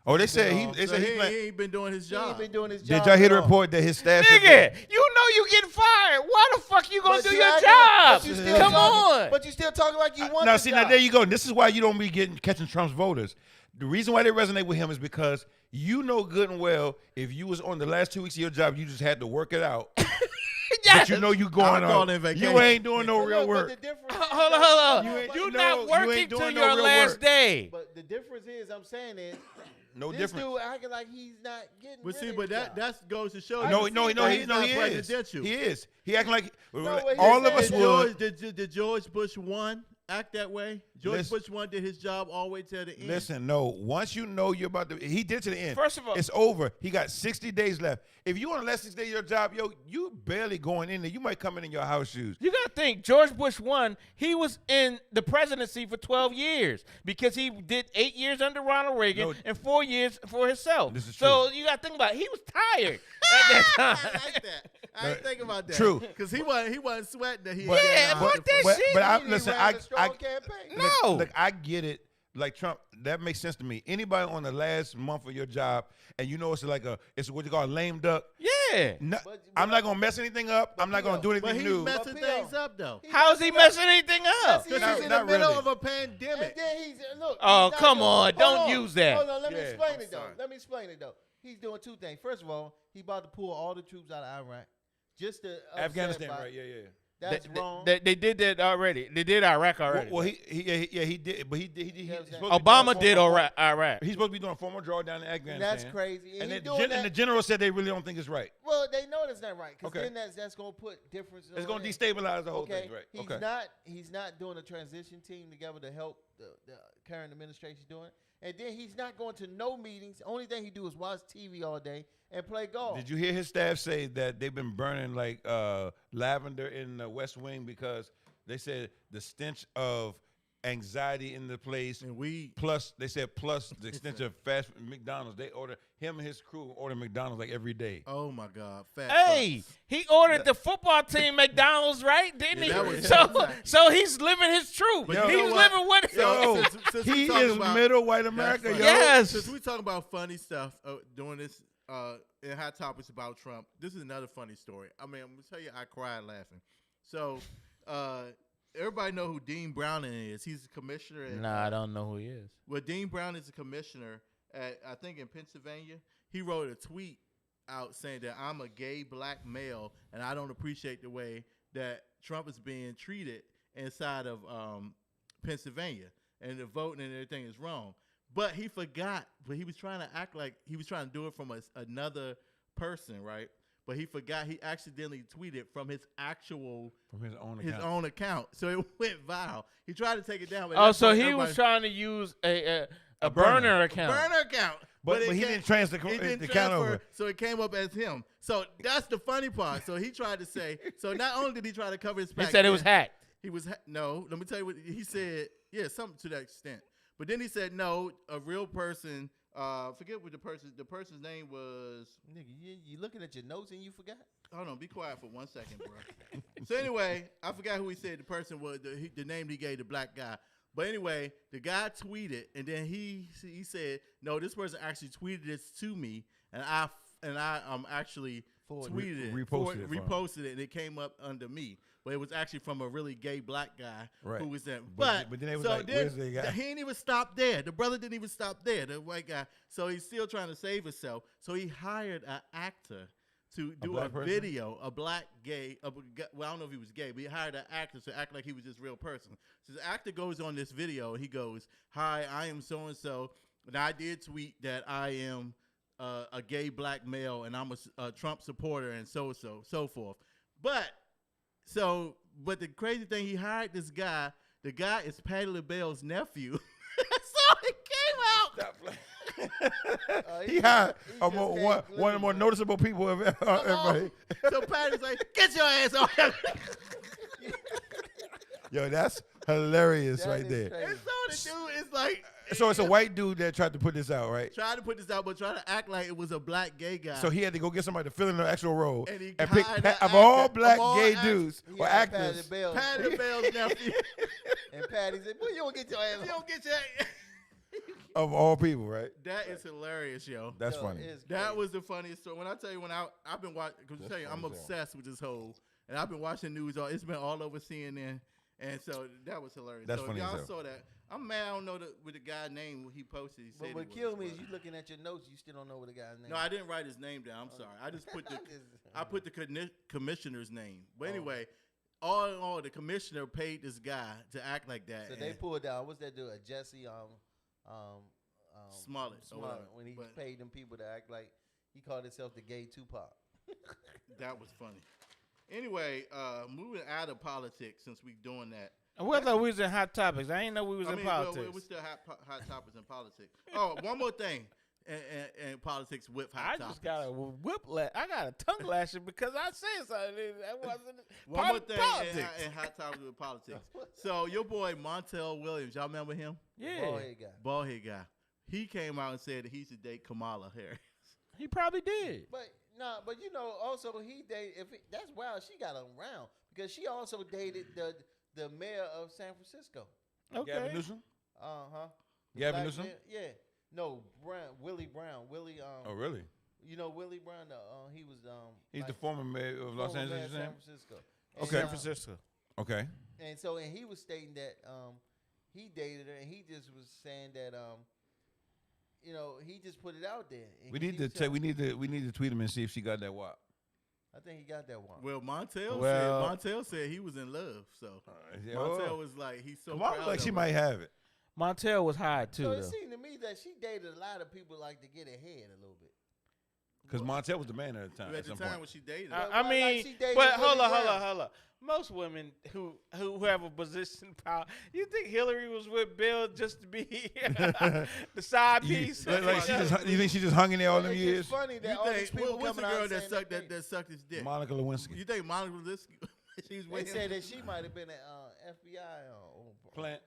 Oh, they said he. So They So said he, he. he ain't been doing his He job. ain't been doing his job. Did y'all hear the at all. report that his staff? Nigga, you know you getting fired. Why the fuck you gonna But do you your acting- job? but you still Come talking- on. But you still talking like you want Now, the see, job. now there you go. This is why you don't be catching Trump's voters. The reason why they resonate with him is because you know good and well if you was on the last 2 weeks of your job, you just had to work it out. But you know you going I'm going on. in vacation. You ain't doing no But real look, but work. the difference Hold on, is- hold on. You ain't- You're no, not you working ain't till doing no your real last work. day. But the difference is, I'm saying is, No this difference. dude acting like he's not getting. But rid see, of but his that job. goes to show No, you. no, that he not is. presidential. He is. He acting like what all he of us said, would. Did George Bush 1 act that way? George Listen. Bush 1 did his job all the way to the end. Listen, no. Once you know you're about to, he did to the end. First of all- it's over. He got 60 days left. If you on the last 6 days of your job, yo, you barely going in there. You might come in your house shoes. You gotta think, George Bush 1, he was in the presidency for 12 years because he did 8 years under Ronald Reagan No. and 4 years for himself. This is So you gotta think about it. He was tired at that I time. like that. I ain't think about that. True. Because he wasn't sweating that he But- had Yeah, that fuck 100 that for- shit. But I He listen. ran a strong I campaign. No. look, I get it. Like Trump, that makes sense to me. Anybody on the last month of your job, and you know it's like it's what you call a lame duck. Yeah. No, But- I'm not gonna mess anything up. I'm not gonna do But anything he's new. messing But things Bill, up, though. How is he messing anything up? Because Not- he's in not the middle really. Of a And pandemic. then he's look. Oh, he's not come doing- on. Hold Don't on. use that. Hold on. Let me Yeah, explain I'm it though. sorry. Let me explain it though. He's doing 2 things. First of all, he about to pull all the troops out of Iraq, just to upset Afghanistan, everybody. right? Yeah, yeah. That's wrong. They did that already. They did Iraq already. Well, he did, but he did. He's You know what I'm supposed to be Obama doing did formal- Iraq. He's supposed to be doing a formal drawdown in Afghanistan. That's crazy. And, he's the doing that. and the general said they really don't think it's right. Well, they know that's not right because Okay. then that's gonna put difference. It's on going to it. destabilize the whole Okay, thing, right? he's Okay. not doing a transition team together to help the current administration doing. And then he's not going to no meetings. Only thing he do is watch TV all day and play golf. Did you hear his staff say that they've been burning like lavender in the West Wing because they said the stench of anxiety in the place, and plus they said plus the stench of fast McDonald's. They order him and his crew order McDonald's like every day. Oh my God! Hey, he ordered the football team McDonald's, right? Didn't he? So he's living his truth. He's living with it. Yo, since he is middle white America. Yo. Yes. Since we talking about funny stuff doing this in Hot Topics about Trump, this is another funny story. I mean, I'm gonna tell you, I cried laughing. So. Everybody know who Dean Browning is. He's a commissioner. I don't know who he is. Well, Dean Brown is a commissioner at, I think, in Pennsylvania. He wrote a tweet out saying that I'm a gay black male, and I don't appreciate the way that Trump is being treated inside of Pennsylvania, and the voting and everything is wrong. But he forgot, but he was trying to act like he was trying to do it from another person, right? But he forgot he accidentally tweeted from his own account. So it went viral. He tried to take it down. Oh, so he was trying to use a burner account. Burner account. But he didn't transfer the account over. So it came up as him. So that's the funny part. So he tried to say, so not only did he try to cover his back. He said it was hacked. No, let me tell you what he said. Yeah, something to that extent. But then he said, no, a real person. Forget what the person's name was. Nigga, you looking at your notes and you forgot? Hold on, be quiet for 1 second, bro. So anyway, I forgot who he said the person was, the name he gave the black guy. But anyway, the guy tweeted, and then he said, no, this person actually tweeted this to me, and I actually tweeted it, reposted it, and it came up under me. But it was actually from a really gay black guy who was there. But then it was where's the guy? He didn't even stop there. The brother didn't even stop there, the white guy. So he's still trying to save himself. So he hired an actor to do a video, a black gay. Well, I don't know if he was gay, but he hired an actor to act like he was this real person. So the actor goes on this video, and he goes, "Hi, I am so-and-so, and I did tweet that I am a gay black male, and I'm a Trump supporter, and so forth." But the crazy thing, he hired this guy. The guy is Patti LaBelle's nephew. So it came out. He hired one of the more noticeable people of everybody. So Patty's like, get your ass on. Yo, that's hilarious right there. And so the dude is like. So it's a white dude that tried to put this out, right? Tried to put this out, but trying to act like it was a black gay guy. So he had to go get somebody to fill in the actual role. And he pick of all black gay dudes or actors. Patti LaBelle's nephew. And Patty said, boy, you don't get your ass. You don't get your ass. Of all people, right? That is hilarious, yo. That's funny. That was the funniest story. When I tell you, I've been watching, because I tell you, I'm obsessed with this whole, and I've been watching news. It's been all over CNN, and so that was hilarious. That's so funny. If y'all saw that, I'm mad. I don't know with the guy's name he posted. He said what killed me is you looking at your notes, you still don't know what the guy's name. No, I didn't write his name down. I'm sorry. I just put the commissioner's name. But anyway, all in all, the commissioner paid this guy to act like that. So they pulled down. What's that dude? Jesse Smollett. When he paid them people to act like he called himself the gay Tupac. That was funny. Anyway, moving out of politics since we doing that. I thought we was in Hot Topics. I didn't know we was in politics. We're still hot topics in politics. Oh, one more thing. And politics with hot topics. I just got a whiplash. I got a tongue lashing because I said something. That wasn't one more thing in hot topics with politics. So your boy Montel Williams, y'all remember him? Yeah. Bald head guy. He came out and said that he should date Kamala Harris. He probably did. But you know, also he dated. That's wild. She got around because she also dated the mayor of San Francisco. Okay. Gavin Newsom? Gavin Newsom? Yeah. No, Willie Brown. Oh, really? You know Willie Brown? He was he's the former mayor of Los Angeles. San Francisco. Okay. San Francisco. Okay. And he was stating that he dated her, and he just was saying that you know, he just put it out there. We need to tweet him and see if she got that WAP. I think he got that one. Well, Montel said he was in love. So Montel was like, he's so proud. Like she might have it. Montel was high too. So it seemed to me that she dated a lot of people like to get ahead a little bit. Because Montel was the man at the time. At the time when she dated. I mean, but hold on. Most women who have a position power, you think Hillary was with Bill just to be the side piece? You think she just hung in there all them years? It's funny that all these people what's the coming girl out that sucked his dick? Monica Lewinsky. You think Monica Lewinsky? They said that she might have been at FBI or plant.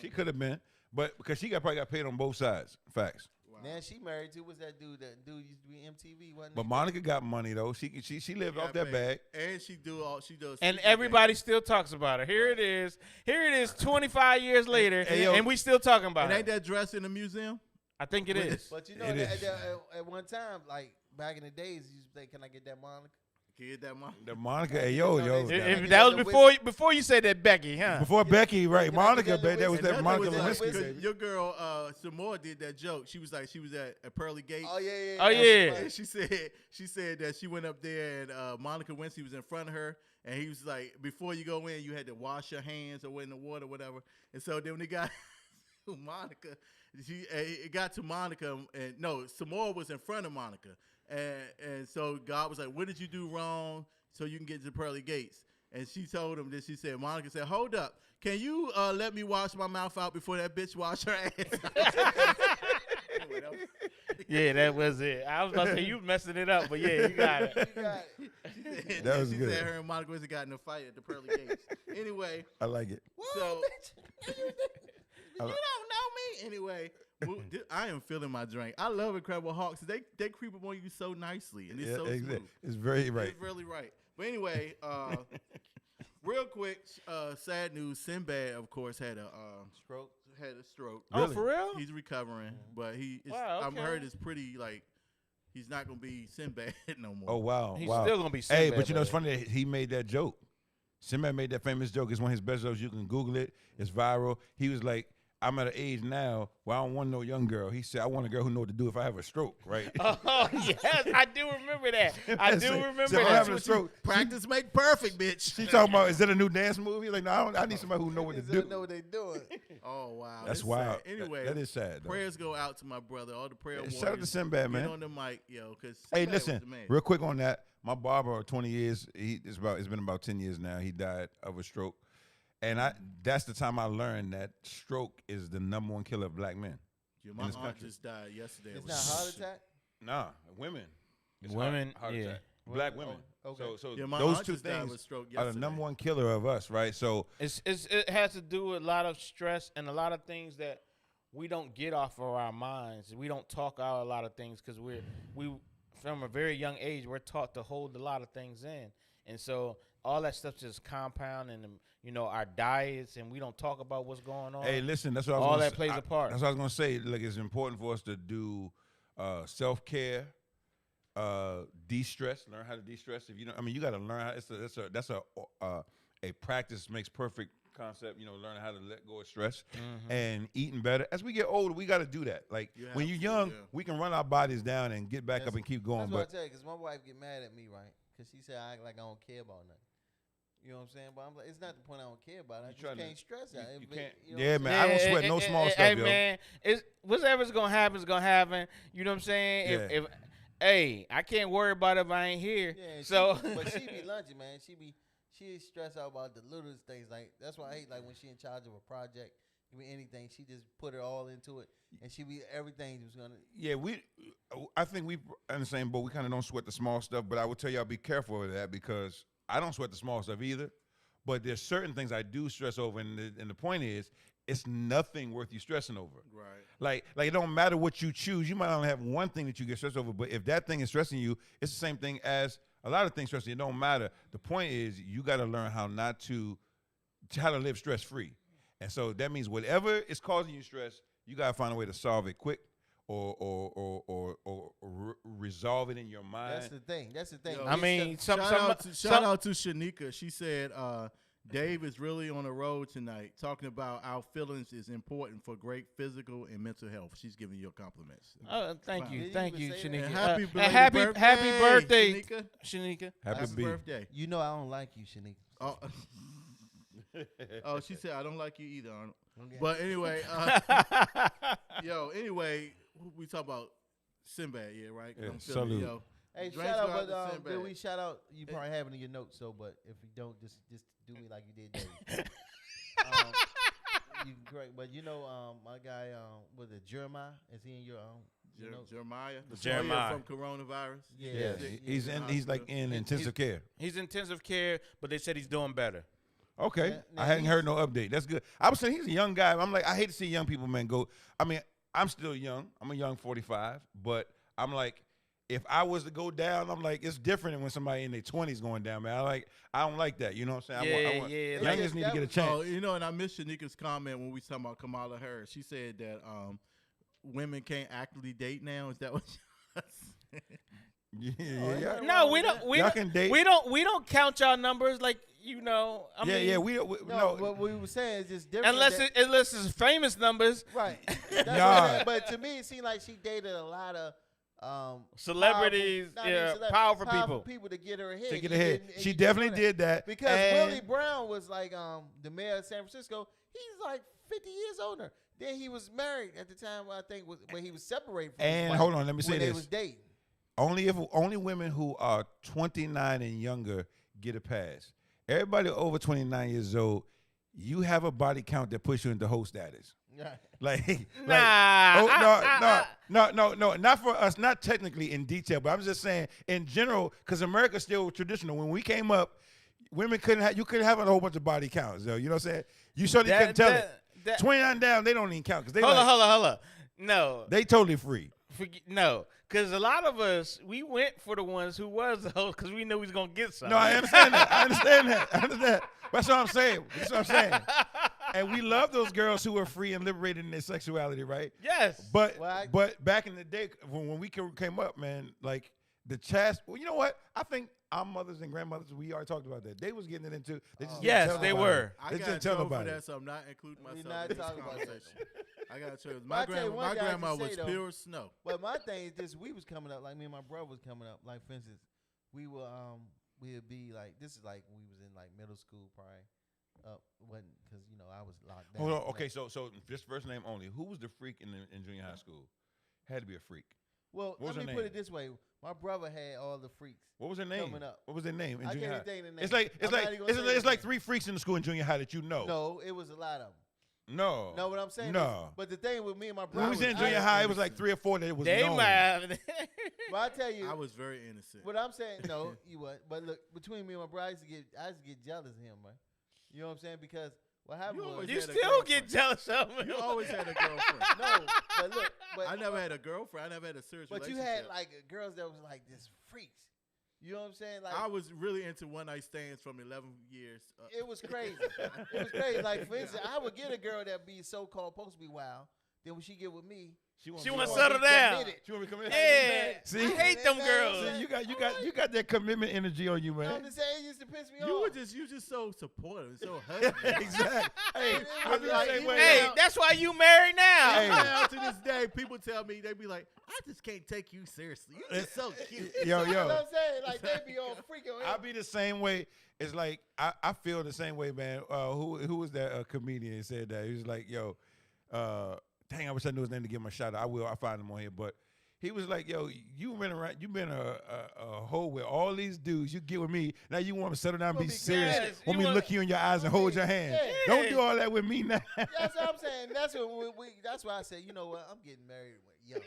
She could have been, but because she probably got paid on both sides. Facts. Wow. Now she married to was that dude? That dude used to be MTV, wasn't But Monica got money though. She lived off that bag, and she does. And everybody still talks about her. Here it is. 25 years later, and we still talking about it. Her. Ain't that dress in the museum? I think it is. But you know, at one time, like back in the days, you used to say, "Can I get that Monica?" Kid, that Monica. The Monica, hey, yo. That was before you said that Becky, huh? Before Becky, right? Monica, that was that Monica Lewinsky. Your girl, Samora did that joke. She was at Pearly Gates. Oh yeah. Oh yeah. And she said that she went up there and Monica Lewinsky was in front of her, and he was like, before you go in, you had to wash your hands or in the water, or whatever. And so then when they got to Monica, it got to Monica, and no, Samora was in front of Monica. And so God was like, what did you do wrong so you can get to Pearly Gates? And she told him that she said, Monica said, hold up. Can you let me wash my mouth out before that bitch wash her ass? Yeah, that was it. I was about to say you messing it up, but yeah, you got it. That was good. She said her and Monica Lewinsky got in a fight at the Pearly Gates. Anyway. I like it. So, you don't know me. Anyway. I am feeling my drink. I love Incredible Hawks. They creep up on you so nicely, and it's so smooth. It's very right. It's really right. But anyway, real quick, sad news. Sinbad, of course, had a stroke. Really? Oh, for real? He's recovering, but I've heard it's pretty like he's not gonna be Sinbad no more. Oh wow, he's still gonna be Sinbad. Hey, but you know it's funny that he made that joke. Sinbad made that famous joke. It's one of his best jokes. You can Google it. It's viral. He was like, I'm at an age now where I don't want no young girl. He said, I want a girl who know what to do if I have a stroke, right? Oh, yes. I do remember that. I do remember so that. Having a stroke. Practice make perfect, bitch. She talking about, is that a new dance move? He's like, no, I need somebody who know what to do. Know what they doing. Oh, wow. That's wild. Sad. Anyway. That is sad, though. Prayers go out to my brother. All the prayer warriors. Shout out to Sinbad, man. Get on the mic, yo. Hey, listen, real quick on that. My barber, 20 years, it's been about 10 years now. He died of a stroke. And that's the time I learned that stroke is the #1 killer of black men. My aunt just died yesterday. It's not a heart attack? Nah, women. It's women, heart yeah. attack. Black women. Okay. So my those aunt two just died things with stroke are the yesterday. #1 killer of us, right? So it has to do with a lot of stress and a lot of things that we don't get off of our minds. We don't talk out a lot of things because we from a very young age we're taught to hold a lot of things in, and so all that stuff just compound and our diets, and we don't talk about what's going on. Hey, listen, that's what all that plays a part. That's what I was gonna say. Like, it's important for us to do self-care, de-stress, learn how to de-stress. If you you got to learn how. That's a practice makes perfect concept. Learning how to let go of stress and eating better. As we get older, we got to do that. Like when you're young, we can run our bodies down and get back up and keep going. That's what I tell you, because my wife get mad at me, right? Because she said I act like I don't care about nothing. You know what I'm saying? But I'm like, it's not the point I don't care about it. I just can't stress out. You can't. Yeah, man. I don't sweat no small stuff, hey, yo. Man, whatever's gonna happen is gonna happen. You know what I'm saying? Yeah. Hey, I can't worry about it if I ain't here. Yeah, but she be lunching, man. She stress out about the littlest things. Like that's why I hate when she in charge of a project. Anything, she just put it all into it, and everything was gonna. Yeah, I think we in the same boat. We kind of don't sweat the small stuff, but I would tell y'all be careful of that because I don't sweat the small stuff either. But there's certain things I do stress over, and the point is, it's nothing worth you stressing over. Right. Like it don't matter what you choose. You might only have one thing that you get stressed over, but if that thing is stressing you, it's the same thing as a lot of things stressing you. It don't matter. The point is, you got to learn how to live stress free. And so that means whatever is causing you stress, you gotta find a way to solve it quick, or resolve it in your mind. That's the thing. Yo, I mean, shout out to Shanika. She said Dave is really on the road tonight, talking about our feelings is important for great physical and mental health. She's giving you compliments. Thank you, Shanika. And happy birthday, Shanika. Shanika. Happy birthday. You know I don't like you, Shanika. Oh, she said I don't like you either, Arnold. Okay. But anyway, anyway, we talk about Sinbad, yeah, right? Yeah, salute. Hey, Drinks shout out, go out the but same did bag. we shout out? You probably have it in your notes, so but if you don't, just do me like you did, Dave. You great, but my guy, was it Jeremiah? Is he in your Jeremiah? Jeremiah. From coronavirus? Yeah, he's like in intensive care. He's in intensive care, but they said he's doing better. Okay, I hadn't heard no update. That's good. I was saying he's a young guy. I'm like, I hate to see young people, man, go. I mean, I'm still young. I'm a young 45, but I'm like, if I was to go down, I'm like, it's different than when somebody in their 20s going down, man. I don't like that. You know what I'm saying? Youngins need to get a chance. Oh, and I missed Shanika's comment when we was talking about Kamala Harris. She said that women can't actively date now. Is that what she Yeah. No, we don't. Y'all can date. We don't count y'all numbers like I mean, we No, what we were saying is just different. unless it's famous numbers. Right. That's but to me, it seemed like she dated a lot of Celebrities, powerful people. People to get her ahead. To get ahead. She definitely did that. Because Willie Brown was like the mayor of San Francisco. He's like 50 years older. Then he was married at the time, I think, when he was separated from his wife, hold on, let me say when this. they was dating. Only women who are 29 and younger get a pass. Everybody over 29 years old, you have a body count that puts you into host status. Like, no, not for us, not technically in detail, but I'm just saying in general, because America's still traditional. When we came up, women you couldn't have a whole bunch of body counts, though. You know what I'm saying? You certainly couldn't tell it. 29 down, they don't even count because they hold on. No, they totally free. No, because a lot of us, we went for the ones who was the host because we knew we was going to get something. No, I understand that. I understand that. That's what I'm saying. And we love those girls who are free and liberated in their sexuality, right? Yes. But back in the day, when we came up, man, like the chast. Well, you know what? I think our mothers and grandmothers, we already talked about that. They was getting it into. They just yes, didn't they tell were. I They got didn't tell trouble for nobody. that, so I'm not including myself not in this talking about conversation. I got to But I tell you one my thing I can grandma say, was though. pure snow. But my thing is just we was coming up, like me and my brother was coming up. Like, for instance, we would be like, this is like when we was in like middle school probably. Wasn't because I was locked down. Hold on. Okay, so just first name only. Who was the freak in junior high school? Had to be a freak. Well, let me put it this way: my brother had all the freaks. What was their name? Coming up. What was their name in I junior high? can't think of the name. It's like 3 freaks in the school in junior high that you know. No, it was a lot of them. No. Know what I'm saying? No. But the thing with me and my brother, When we was in junior high, it was like 3 or 4 that it was They known. might. But I tell you, I was very innocent. what I'm saying, no, you weren't. But look, between me and my brother, I used to get jealous of him, man. You know what I'm saying? Because what happened was You still get jealous of him. You always had a girlfriend. no, but look, I never had a girlfriend. I never had a serious but you relationship. had like girls that was like this freaks. You know what I'm saying? Like I was really into one-night stands from 11 years. it was crazy. It was crazy. Like for instance, I would get a girl that be so-called supposed to be wild. Then when she get with me, she want to settle down. She want to come in. Yeah, See? I hate them girls. See, you got that commitment energy on you, man. I'm just saying, it used to piss me You off. were just so supportive, so husband. Exactly. Hey, I feel the same way. Hey, that's why you married now. Hey. Now to this day, people tell me, they be like, I just can't take you seriously. You're just so cute. Yo. You know what I'm saying? Like they be all freaking. I be the same way. It's like I feel the same way, man. Who was that comedian that said that? He was like, yo, dang, I wish I knew his name to give him a shout out. I'll find him on here. But he was like, yo, you've been a hoe with all these dudes. You get with me. Now you want to settle down and be serious. Yes, Want me to look you in your eyes and hold your hand. Yeah. Don't do all that with me now. That's what I'm saying. That's why I said, you know what? I'm getting married young.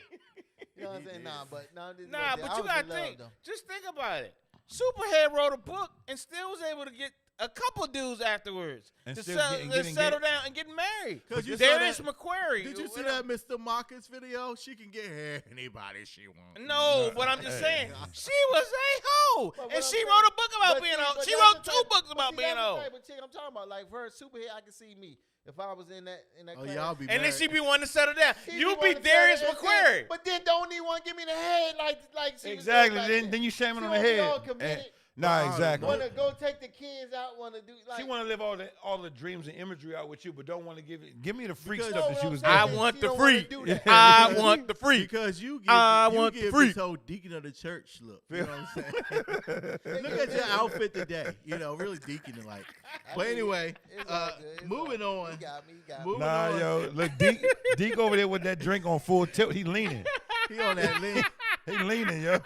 You know what I'm saying? But you gotta think. Just think about it. Superhead wrote a book and still was able to get a couple dudes afterwards And to still settle down and get married. Because you saw Darius that- McQuarrie. Did you see that Mr. Marcus video? She can get anybody she wants. No, but I'm just saying, she was a hoe, But what and I'm she saying- wrote a book about but being see, a hoe. but She that's wrote the 2 type- books but about see, being a that's the hoe. type of chick I'm talking about. Like for her superhero, I can see me if I was in that Oh, class. y'all be And then married. she be wanting to settle down. She You wanna be Darius say that, McQuarrie. but then don't even want to give me the head like she Exactly. Was doing back Then you shaming She on the wanna be head. all committed. Nah, exactly. Want to go take the kids out? Want to do like? She want to live all the dreams and imagery out with you, but don't want to give me the freak Because- stuff No, that she what was I'm doing. I saying is want she the don't wanna freak. do that. I want the freak. Because you give, I you want give the freak. this whole deacon of the church look. You know what I'm saying? Look at your outfit today. Really deacon like. But anyway, It's all good. It's moving all on. good. He got me. Moving Nah, on. yo, look, Deke over there with that drink on full tilt. He leaning. He on that lean. He leaning, yo.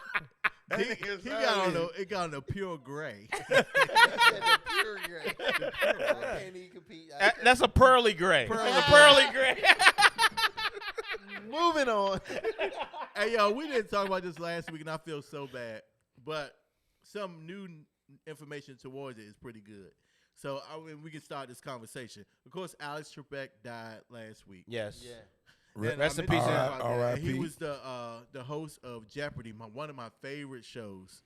He got on the pure gray. The pure gray. I can't even compete. That's a pearly gray. Pearly gray. Moving on. Hey, yo, we didn't talk about this last week, and I feel so bad. But some new information towards it is pretty good. So we can start this conversation. Of course, Alex Trebek died last week. Yes. Yeah. Rest in peace. He was the host of Jeopardy, one of my favorite shows.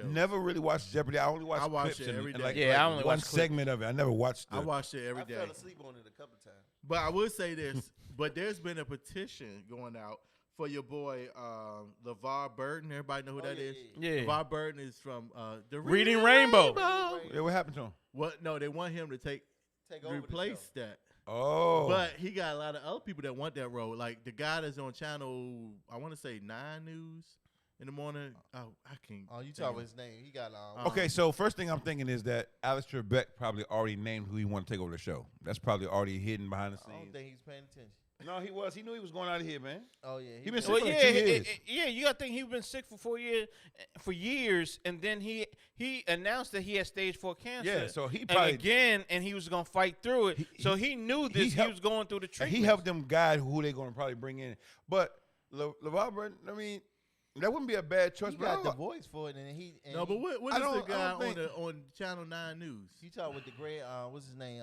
Never really watched Jeopardy. I only watched clips it every day. I only one segment of it. I never watched it. I watched it every day. I fell asleep on it a couple times. But I will say this. But there's been a petition going out for your boy LeVar Burton. Everybody know who that is? Yeah. LeVar Burton is from the Reading Rainbow. Yeah, what happened to him? What? No, they want him to replace that. Oh. But he got a lot of other people that want that role. Like the guy that's on channel, I want to say 9 News in the morning. Oh, I can't. Oh, you talk about his name. He got Okay, so first thing I'm thinking is that Alex Trebek probably already named who he want to take over the show. That's probably already hidden behind the scenes. I don't think he's paying attention. No, he was. He knew he was going out of here, man. Oh yeah, He been sick for 2 years. You gotta think he's been sick for 4 years, and then he announced that he had stage 4 cancer. Yeah, so he probably and he was gonna fight through it. He knew this. He was going through the treatment. He helped them guide who they gonna probably bring in. But LeVar Burton, I mean, that wouldn't be a bad choice. He got the voice for it, and but what is the guy on Channel 9 News? You talk with the great what's his name?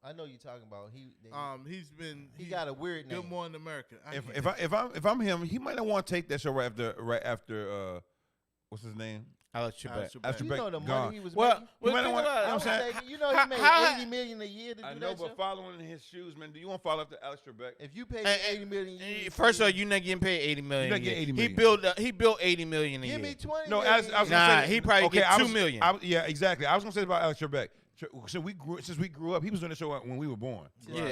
I know you're talking about. He got a weird name. Good Morning America. If I'm him, he might not want to take that show right after what's his name? Alex Trebek. You know the gone. money he was Well, making? You know what I'm saying? You know he made $80 million a year to do that. I know, show? but following in his shoes, man. Do you want to follow after Alex Trebek? If you pay $80 million a year, First of all, you're not getting paid $80 million. You're not getting $80 million. He built $80 million a year. give me $20 No, million. I was gonna say, he probably get $2 million. Yeah, exactly. I was gonna say about Alex Trebek. So since we grew up, he was on the show when we were born,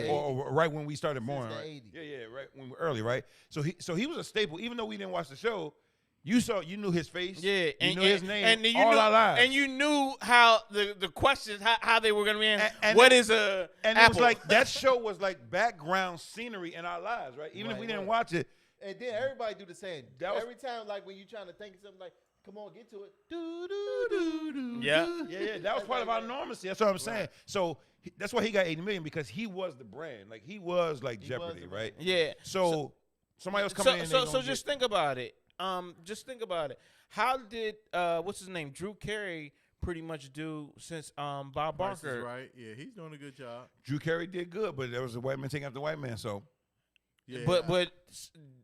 or right when we started born. the Right? 80s. Yeah, right when we were early, right? So he was a staple, even though we didn't watch the show. You knew his face. Yeah, you knew his name. And you all knew, our lives. and you knew how the questions how they were going to be. And what is a and apple? it was like that show was like background scenery in our lives, right? Even if we didn't watch it. And then everybody do the same. Every time, like when you're trying to think of something, like, come on, get to it. Do do do do. Yeah. That was part of our normalcy. That's what I'm saying. So that's why he got $80 million, because he was the brand. Like he was like Jeopardy, right? Yeah. So somebody else coming in. So just think about it. Just think about it. How did what's his name, Drew Carey, pretty much do since Bob Barker? Right. Yeah, he's doing a good job. Drew Carey did good, but there was a white man taking after white man. So. Yeah. But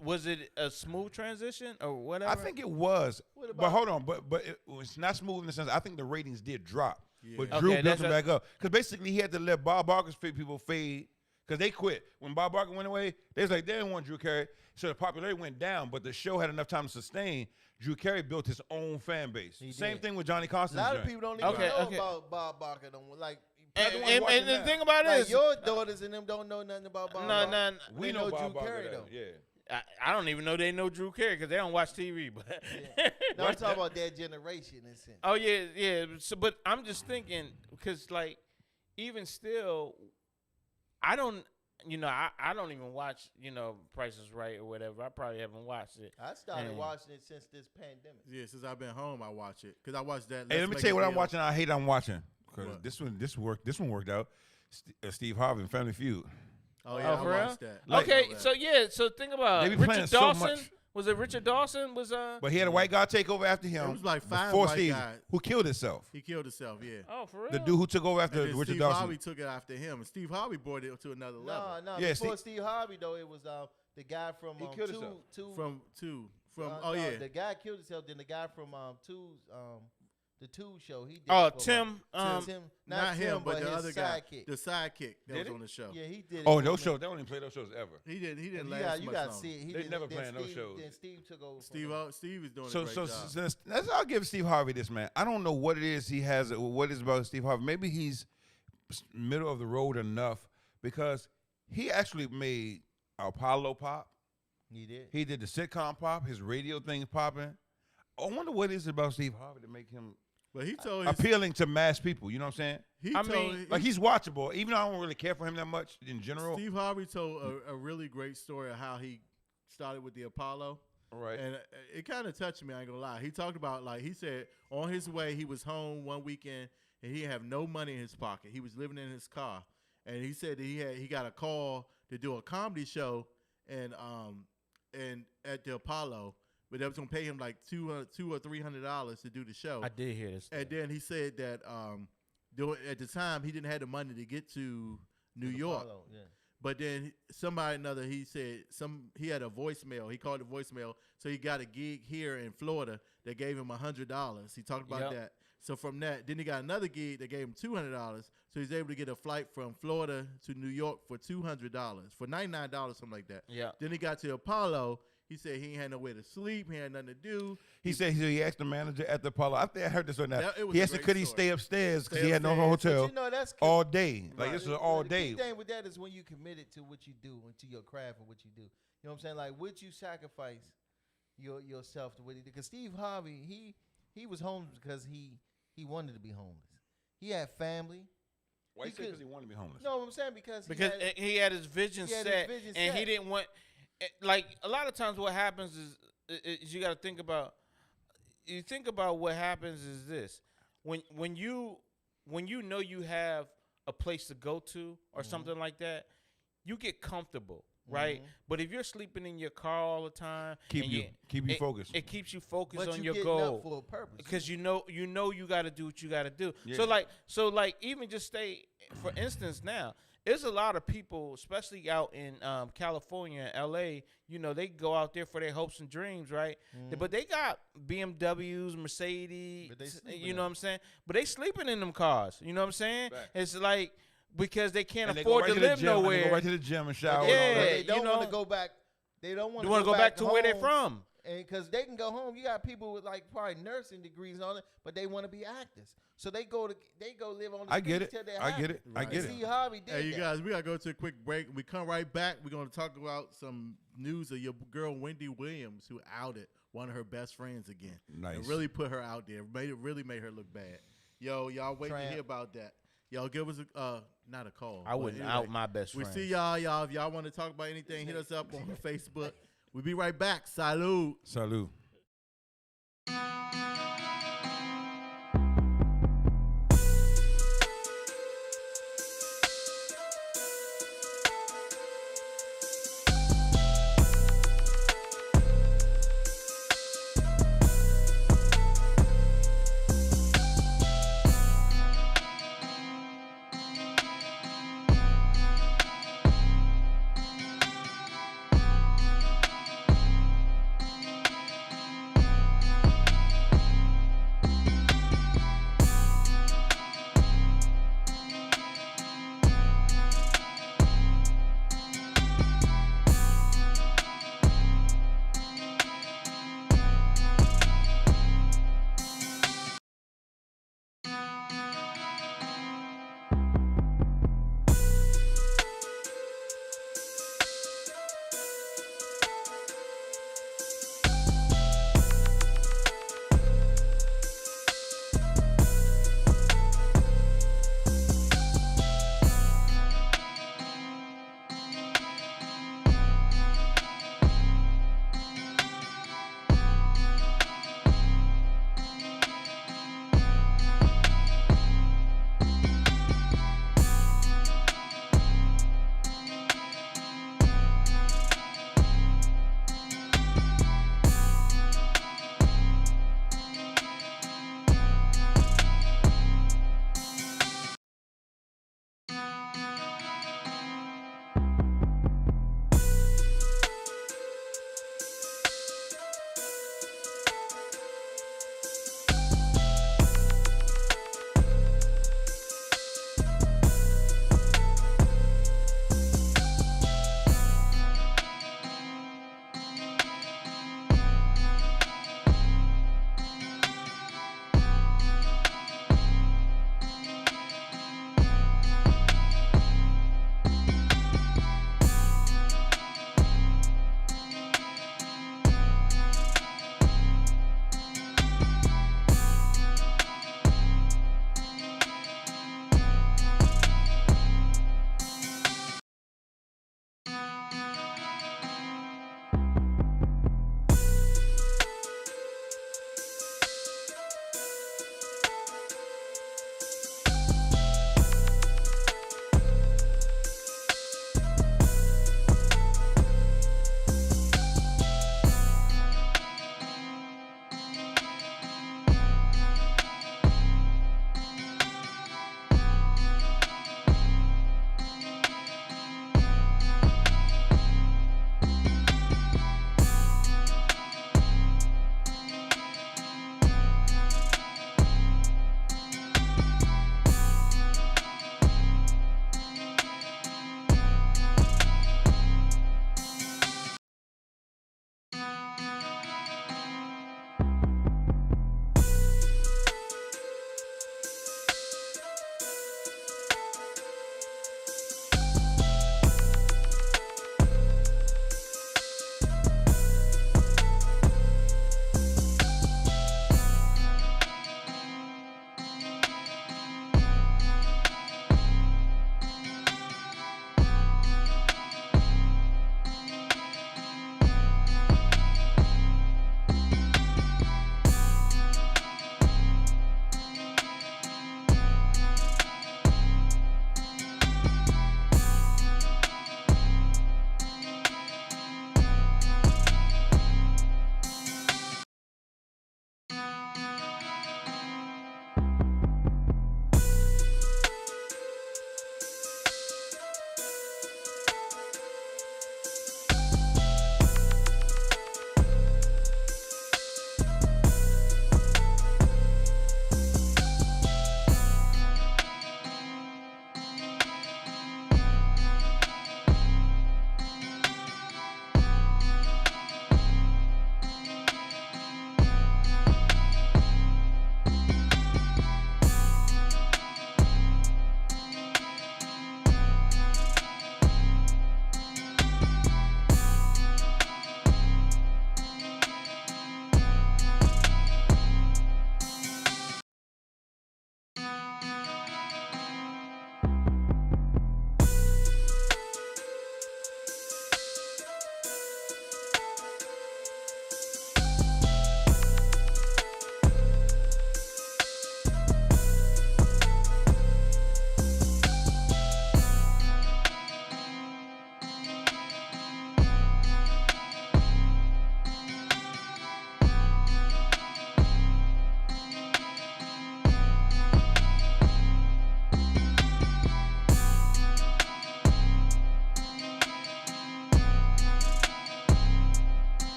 was it a smooth transition or whatever? I think it was. But hold on. But it was not smooth in the sense. I think the ratings did drop. Yeah. But Drew built them back up. Because basically he had to let Bob Barker's people fade. Because they quit. When Bob Barker went away, they was like, they didn't want Drew Carey. So the popularity went down, but the show had enough time to sustain. Drew Carey built his own fan base. Same thing with Johnny Carson. A lot of people don't even know about Bob Barker. Like, and the thing about it is, your daughters and them don't know nothing about Bob Barker. No. We know Bob Drew Barker, Carey, though. Yeah. I don't even know they know Drew Carey because they don't watch TV. But no, I'm talking about that generation. In sense. Oh yeah. So, but I'm just thinking because like even still, I don't. I don't even watch, Price is Right or whatever. I probably haven't watched it. I started watching it since this pandemic. Yeah, since I've been home, I watch it because I watched that. Hey, let me tell you what I'm watching. I hate I'm watching because this one worked out. Steve Harvey and Family Feud. Oh yeah, for I real? watched that. Okay, so think about they be Richard playing Dawson. so much. Was it Richard Dawson? But he had a white guy take over after him. It was like 5 before white Steve, guys. who killed himself. He killed himself. Yeah. Oh, for real? The dude who took over after and then Richard Steve Dawson. Harvey took it after him, and Steve Harvey brought it to another level. No. Yeah, before Steve Harvey though, it was the guy from he killed himself. Two. The guy killed himself. Then the guy from the Two show. He did. Oh, Tim. Tim. Not him, but the other guy, sidekick. the sidekick that was on the show. Yeah, he did. Oh, those shows. They don't even play those shows ever. He didn't last you much got to long. see it. They never playing those shows. Then Steve took over. Steve is doing a great job. I'll give Steve Harvey this, man. I don't know what it is he has. What is about Steve Harvey? Maybe he's middle of the road enough because he actually made Apollo pop. He did. He did the sitcom pop. His radio thing popping. I wonder what it is about Steve Harvey to make him But he told appealing to mass people. You know what I'm saying? He's watchable. Even though I don't really care for him that much in general. Steve Harvey told a really great story of how he started with the Apollo. Right. And it kind of touched me. I ain't gonna lie. He talked about like he said on his way he was home one weekend and he didn't have no money in his pocket. He was living in his car, and he said that he got a call to do a comedy show and at the Apollo, but they was gonna pay him like $200 or $300 to do the show. I did hear this. And then he said that at the time he didn't have the money to get to New York. Apollo, yeah. But then he said he had a voicemail. He called the voicemail, so he got a gig here in Florida that gave him $100. He talked about that. So from that, then he got another gig that gave him $200. So he's able to get a flight from Florida to New York for $200, for $99, something like that. Yeah. Then he got to Apollo. He said he ain't had nowhere to sleep. He had nothing to do. He said he asked the manager at the Apollo. I think I heard this on that. It was He a asked, great could he story. stay upstairs because Stay he had no upstairs. hotel But you know, that's all day. Like Right. this was all the day. key thing with that is when you committed to what you do and to your craft and what you do. You know what I'm saying? Like, would you sacrifice yourself to what he did? Because Steve Harvey, he was homeless because he wanted to be homeless. He had family. Why you say because he wanted to be homeless? No, I'm saying because he had his vision set, and he didn't want. Like a lot of times, what happens is you got to think about. You think about what happens is this: when you know you have a place to go to or something like that, you get comfortable, right? But if you're sleeping in your car all the time, keep you focused. It keeps you focused but on you your getting goal up for a purpose. because you know you got to do what you got to do. Yeah. So like even just stay for instance now. There's a lot of people, especially out in California and LA, you know, they go out there for their hopes and dreams, right? But they got BMWs, Mercedes, you know what I'm saying? But they sleeping in them cars, you know what I'm saying? Right. It's like because they can't And they afford go right to the live gym, and nowhere. They go right to the gym and shower. Yeah, and all that. They don't you know, want to go back. They don't want You want to go back to where they're home. from. And because they can go home, you got people with like probably nursing degrees and all that, but they want to be actors. So they go live on the I get streets it. till they're I happy. get it. I get it. Steve Harvey did Hey, you that. guys, we got to go to a quick break. When we come right back, we're going to talk about some news of your girl, Wendy Williams, who outed one of her best friends again. Nice. And really put her out there. Really made her look bad. Yo, y'all wait to hear about that. Y'all give us not a call. I wouldn't anyway, out my best We friend. see y'all. If y'all want to talk about anything, hit us up on Facebook. We'll be right back. Salud. Salud.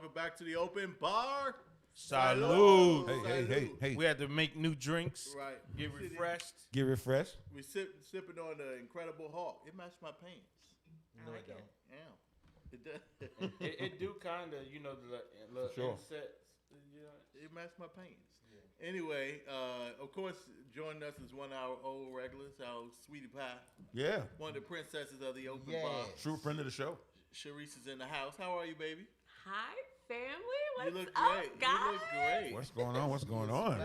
welcome back to the open bar. Salud. Hey. We had to make new drinks. Right. Get refreshed. Get refreshed. We sipping on the Incredible Hulk. It matched my pants. No, it don't. Yeah. It does. It do kind of, the little Sure. insets. It matched my pants. Yeah. Anyway, of course, joining us is one of our old regulars, our Sweetie Pie. Yeah. One of the princesses of the open bar. True friend of the show. Sharice is in the house. How are you, baby? Hi, family. You What's look up, great. guys? You look great. What's going on? What's going on?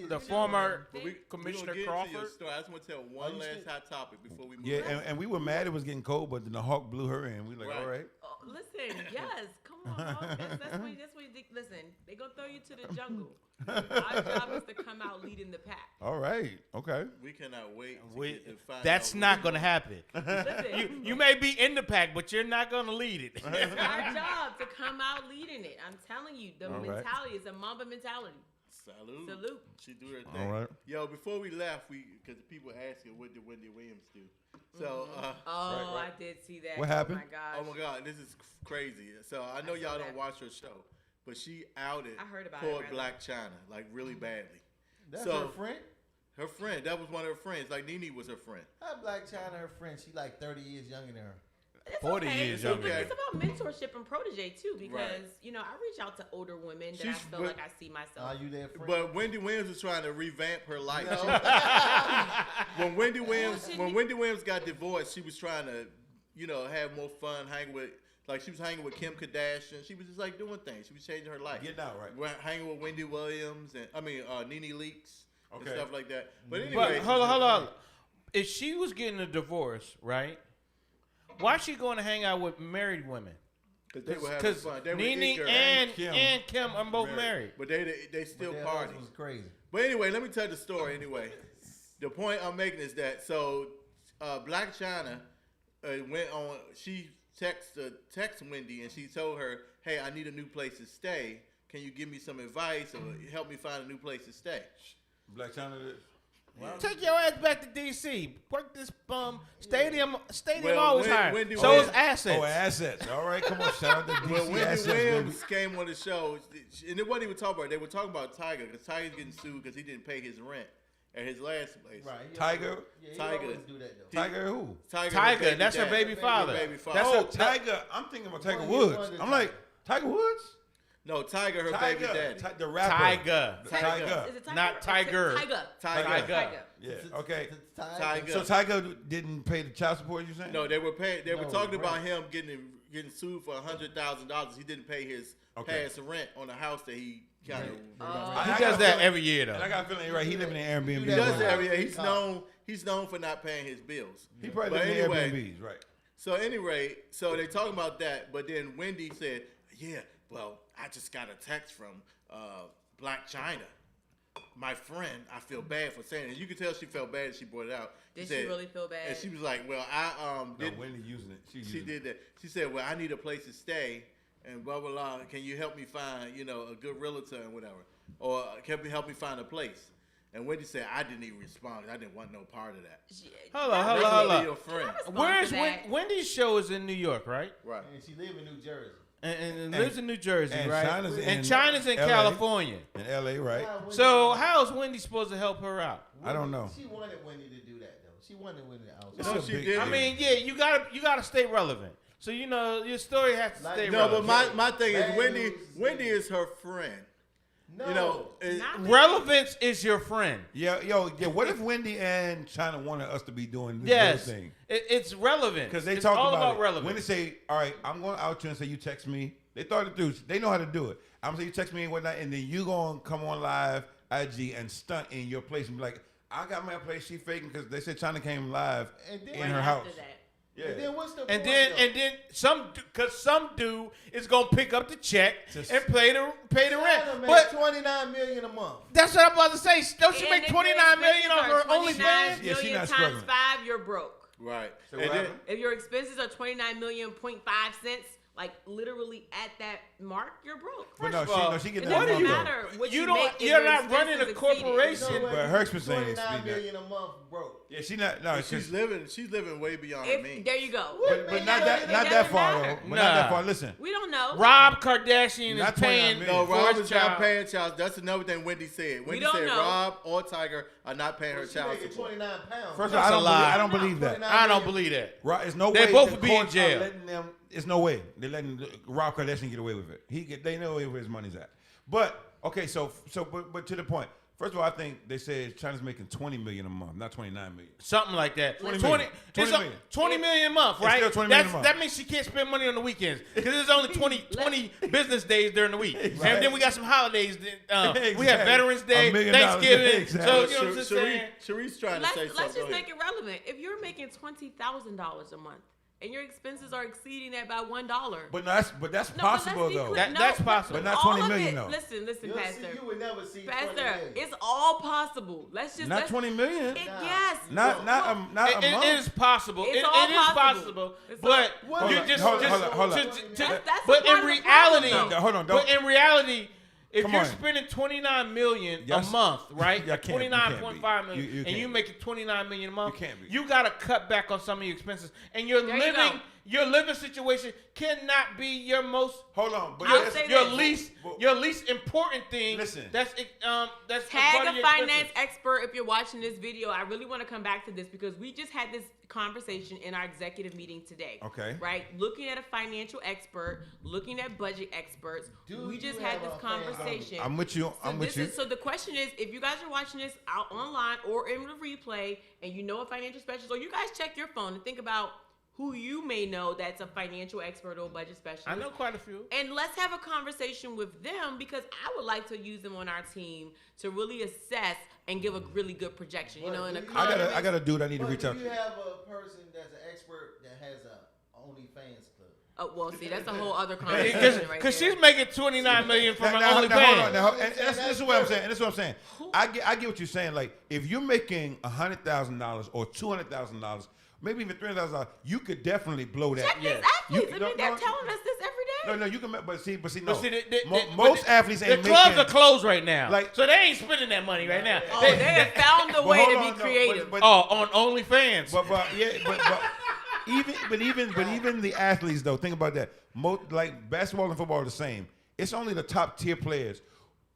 The former We Commissioner gonna get into your Crawford. story. I just want to tell one last hot topic before we move Yeah, on. and we were mad it was getting cold, but then the Hawk blew her in. We like, Right. all right. Oh, listen, yes, come on. That's what you listen, they're going to throw you to the jungle. Our job is to come out leading the pack. All right. Okay. We cannot wait to find That's out not going to happen. Listen, You may be in the pack, but you're not going to lead it. it's our job to come out leading it. I'm telling you, the All right. mentality is a Mamba mentality. Salute. She do her thing. All right. Yo, before we left, because people asking what did Wendy Williams do. So, I did see that. What happened? Oh my gosh. God, this is crazy. So I know y'all don't watch her show, but she outed I heard about poor it, Black China like really badly. That's So- her friend. Her friend, that was one of her friends. Like Nene was her friend. How Black China her friend? She like 30 years younger than her. It's 40 okay. years See, younger. but it's about mentorship and protege too, because Right. I reach out to older women that I She's- feel but- like I see myself. Are you their friend? But Wendy Williams was trying to revamp her life. No. when Wendy Williams Bullshit. when Wendy Williams got divorced, she was trying to, have more fun, hang with she was hanging with Kim Kardashian. She was just like doing things. She was changing her life. Getting out, right? Hanging with Wendy Williams and Nene Leakes and Okay. stuff like that. But But anyway, hold on. If she was getting a divorce, right? Why is she going to hang out with married women? because they were having Because fun. They were Nene eager and Kim. Kim are both married. but they still But party. that was crazy. But anyway, let me tell the story anyway. The point I'm making is that Black China went on. She text Wendy and she told her, "Hey, I need a new place to stay. Can you give me some advice or help me find a new place to stay?" Black China. Take your ass back to D.C. Work this stadium. Well, always Wendy- high. Wendy So Williams- is assets. Oh, assets. All right, come on. Shout out to DC Well, Wendy assets, baby. Williams came on the show, and it wasn't even talking about it. They were talking about Tiger because Tiger's getting sued because he didn't pay his rent at his last place. Right. he Tiger? always- Yeah, he Tiger. always do that though. Tiger who? Tiger, that's her dad. baby father. Baby father. That's Oh, her Tiger. I'm thinking about Tiger One Woods. hit I'm wonder like, Tiger Woods? No, Tiger, her Tiger. baby daddy. The rapper. Tiger. Tiger. Is it Tiger? Not Tiger. Tiger. Yeah, okay. Tiger. So Tiger didn't pay the child support, you saying? No, they were paying. They were No, talking about rent. him getting sued for $100,000. He didn't pay his past rent on the house that he kind of. He does that every year though. And I got a feeling you're right. He living in Airbnb. He does right? that every year. He's known for not paying his bills. He probably But living anyway, in Airbnbs, right? So anyway, so they talking about that, but then Wendy said, "Yeah, well, I just got a text from Black China, my friend. I feel bad for saying it." You could tell she felt bad. She brought it out. Did she really feel bad? And she was like, "Well, I No, Wendy using it. She did that. She said, "Well, I need a place to stay, and blah blah blah. Can you help me find, a good realtor and whatever, or can you help me find a place?" And Wendy said, "I didn't even respond. I didn't want no part of that." Hold on. That's really your Can I friend, respond Where's to that? Wendy's show is in New York, right? right? And she live in New Jersey. And lives in New Jersey, and right? China's in China's in LA. California. In LA, right? So how is Wendy supposed to help her out? I don't know. She wanted Wendy to do that though. She wanted Wendy out. It's No, a she big didn't. I mean, yeah, you gotta stay relevant. So your story has to Like- stay No, relevant. but my thing is Bad Wendy. news. Wendy is her friend. No. Not relevance is your friend. Yeah. What if Wendy and China wanted us to be doing this Yes, thing? it's relevant Because they it's talk all about it. relevance. When they say, "All right, I'm going out you and say you text me," they thought it through. They know how to do it. I'm gonna say you text me and whatnot, and then you gonna come on live IG and stunt in your place and be like, "I got my place." She faking because they said China came live And then- in Right her after house. that. Yeah. And then what's the And point, then some dude is gonna pick up the check Just- and pay the China rent. make But $29 million a month. that's what I'm about to say. Don't she And make if 29 your million off her expenses are OnlyFans? 29 Yeah, she million not times struggling. 5, you're broke. Right. So And what then- happened? If your expenses are 29 million, 0.5 cents, like literally at that mark, you're broke. But First no, of all, she get it that doesn't money, though. matter what You you don't- make if you're your not running a expenses corporation. exceeded. But her expense ain't 29 speaking. million a month broke. Yeah, she not. No, She's living way beyond me. If, there you go. but not that doesn't far matter. though. But not that Nah. far. Listen, We don't know. Rob Kardashian Not is paying 29 No, million. for Rob his is not child. paying child. That's another thing Wendy said. Wendy don't said know. Rob or Tiger are not paying her She child making support. 29 pounds. first of That's all, a lie. I don't believe that. 29 I don't million. believe that. Right? There's no They way. both the would be in courts are jail. letting them. There's no way they're letting Rob Kardashian get away with it. They know where his money's at. But okay, but to the point. First of all, I think they said China's making 20 million a month, not 29 million. Something like that. 20 20 million. 20 million. 20 million a month, It's right? still 20 million a month. That means she can't spend money on the weekends because there's only 20 business days during the week. Exactly. And then we got some holidays. We have Exactly. Veterans Day, $1 million. Thanksgiving. Exactly. So, you know what I'm saying? Sharice's trying to say something. Let's Go just ahead. make it relevant. If you're making $20,000 a month and your expenses are exceeding that by $1, But that's no, but let's possible be though. clear. That- that's possible. But not all 20 of million, it- though. Listen, You'll Pastor. see, you would never see 20 Pastor, million. it's all possible. Let's Not 20 million. Yes. Not a month. It is possible. It's It all is possible. possible. It's But all- you Hold just, on, just hold on. That's but a in part of the reality, problem, though. Hold on, but in reality, if Come you're on. spending 29 million Yes. a month, right? You can't be. 29.5 million, You and can't you be. making 29 million a month, You can't be. you gotta cut back on some of your expenses, and your There you go. living situation cannot be your most Hold on. But I'll that's- say your this. least important thing. Listen. That's Tag part a of your finance expenses. expert if you're watching this video. I really want to come back to this because we just had this conversation in our executive meeting today. Okay. Right? Looking at a financial expert, looking at budget experts. Do we you just had have this a fan- conversation. I'm with you. So the question is, if you guys are watching this out online or in the replay, and you know a financial specialist, or you guys check your phone and think about who you may know that's a financial expert or budget specialist. I know quite a few. And let's have a conversation with them because I would like to use them on our team to really assess and give a really good projection. You know, in a I got a dude I need to But reach do out you to. have a person that's an expert that has a OnlyFans club? Oh, well, see, that's a whole other conversation right Because there. she's making 29 million from her Now, hold OnlyFans. on. Now, and this is what I'm saying. And this is what I'm saying. I get what you're saying. Like, if you're making $100,000 or $200,000, maybe even $300,000, you could definitely blow that. Check these athletes. I mean, they're telling us this every day. No, you can. But see, But no. see, Most athletes ain't the clubs making. are closed right now, Like- so they ain't spending that money right now. Oh, they have found a way hold to on, be no, creative. but- on OnlyFans. Even the athletes though, think about that. Like basketball and football are the same. It's only the top tier players.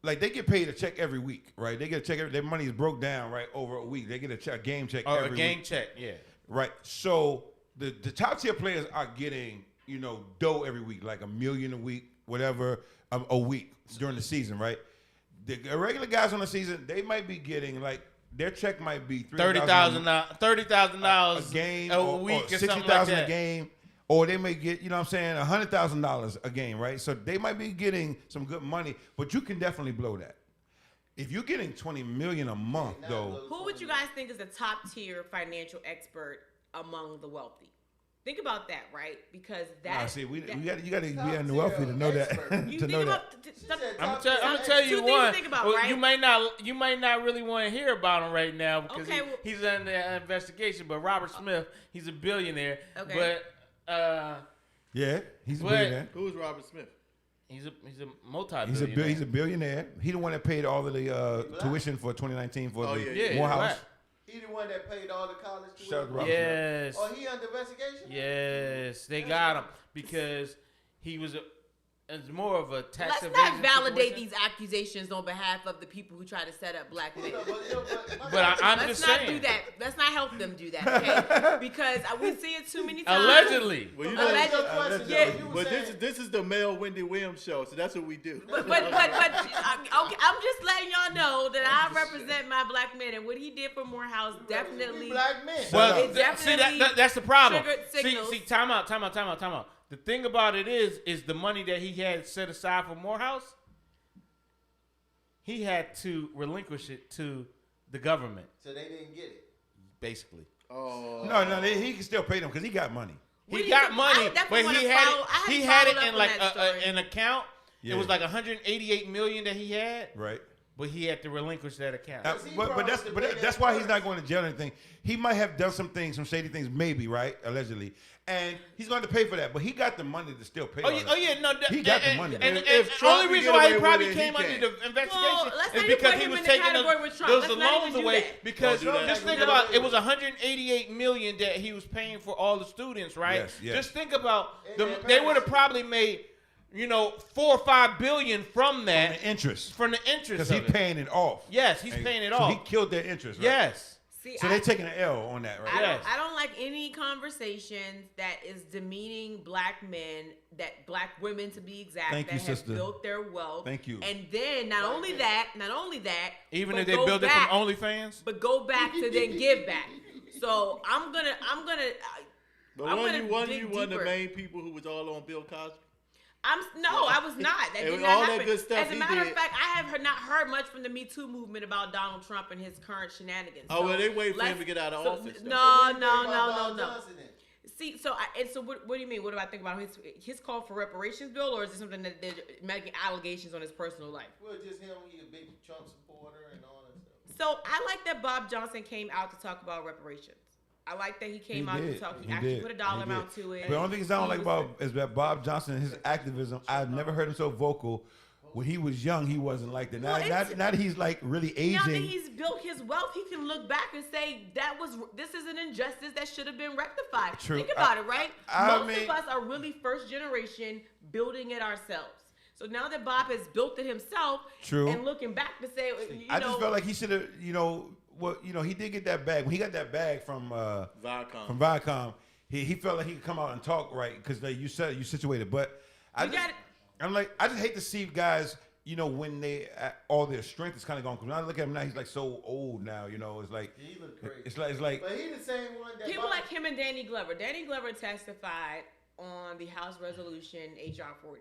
Like they get paid a check every week, right? They get a check. Their money is broke down right over a week. They get a game check Oh, every a game week. check, yeah. Right. So the top tier players are getting, dough every week, like $1 million a week, whatever, a week during the season, right? The regular guys on the season, they might be getting like their check might be $30,000 a game a or week or $60,000 something like that. a game. Or they may get, $100,000 a game, right? So they might be getting some good money, but you can definitely blow that. If you're getting $20 million a month, though, Who would you guys think is the top tier financial expert among the wealthy? Think about that, right? Because that. you got to be Top in the wealthy to know that. expert. You to think know that. about. I'm gonna tell you Two things to one. think about, Well, right? You might not really want to hear about him right now because Okay, well- he's under investigation. But Robert Smith, he's a billionaire. Okay. But Yeah, he's a But- billionaire. Who is Robert Smith? he's a multi-billionaire. He's a billionaire. He the one that paid all of the tuition for 2019 for Oh, the yeah, yeah. Morehouse. Right. He the one that paid all the college tuition? Shout out to Robert. Yes. Oh, he under investigation? Yes, they got him because he was it's more of a tax Let's evasion not validate situation. these accusations on behalf of the people who try to set up black men. But I'm Let's just not saying. do that. Let's not help them do that, okay? Because we see it too many times. Allegedly. Well, you Allegedly. Yeah. But this is the male Wendy Williams show, so that's what we do. But okay, I'm just letting y'all know that I represent my black men, and what he did for Morehouse definitely. Black men. Well, It definitely that's the problem. triggered signals. See, time out. The thing about it is the money that he had set aside for Morehouse, he had to relinquish it to the government, So they didn't get it. basically. Oh. No, he can still pay them because he got money. He got money, but he had it in like an an account. Yeah. It was like 188 million that he had, Right. but he had to relinquish that account. But that's why he's not going to jail or anything. He might have done some shady things, maybe, right? Allegedly. And he's going to pay for that. But he got the money to still pay. He got the money. And the only reason why he probably came under the investigation is because he was taking those loans away. Because just think about it was $188 million that he was paying for all the students, right? Yes. Just think about they would have probably made 4 or 5 billion from that. From the interest. Because he's paying it off. Yes, he's paying it off. So he killed their interest, right? Yes. See, so they're taking an L on that, right? I don't like any conversations that is demeaning black men, that black women to be exact, that have built their wealth. Thank you. And then not only that, even if they build it from OnlyFans, but go back to then give back. So I'm gonna. But one of the main people who was all on Bill Cosby. I was not. That did not all happen. that good stuff As a matter of fact, I have not heard much from the Me Too movement about Donald Trump and his current shenanigans. Oh, well, they wait for him to get out of office. No. See, so what do you mean? What do I think about his call for reparations bill, or is it something that they're making allegations on his personal life? Well, just him. He's a big Trump supporter and all that stuff. So I like that Bob Johnson came out to talk about reparations. I like that he came out to talk. He actually put a dollar amount to it. But the only thing I don't like about is that Bob Johnson and his activism. I've never heard him so vocal. When he was young, he wasn't like that. Now that he's like really aging. Now that he's built his wealth, he can look back and say this is an injustice that should have been rectified. True. Think about it, right? Most of us are really first generation building it ourselves. So now that Bob has built it himself, and looking back to say, I just felt like he should have, he did get that bag. When he got that bag from Viacom, he felt like he could come out and talk right because you said you situated. But I just hate to see guys, when they all their strength is kind of gone. Because when I look at him now, he's like so old now. It's like he look crazy. It's like. But he the same one that people like him and Danny Glover. Danny Glover testified on the House resolution HR 40.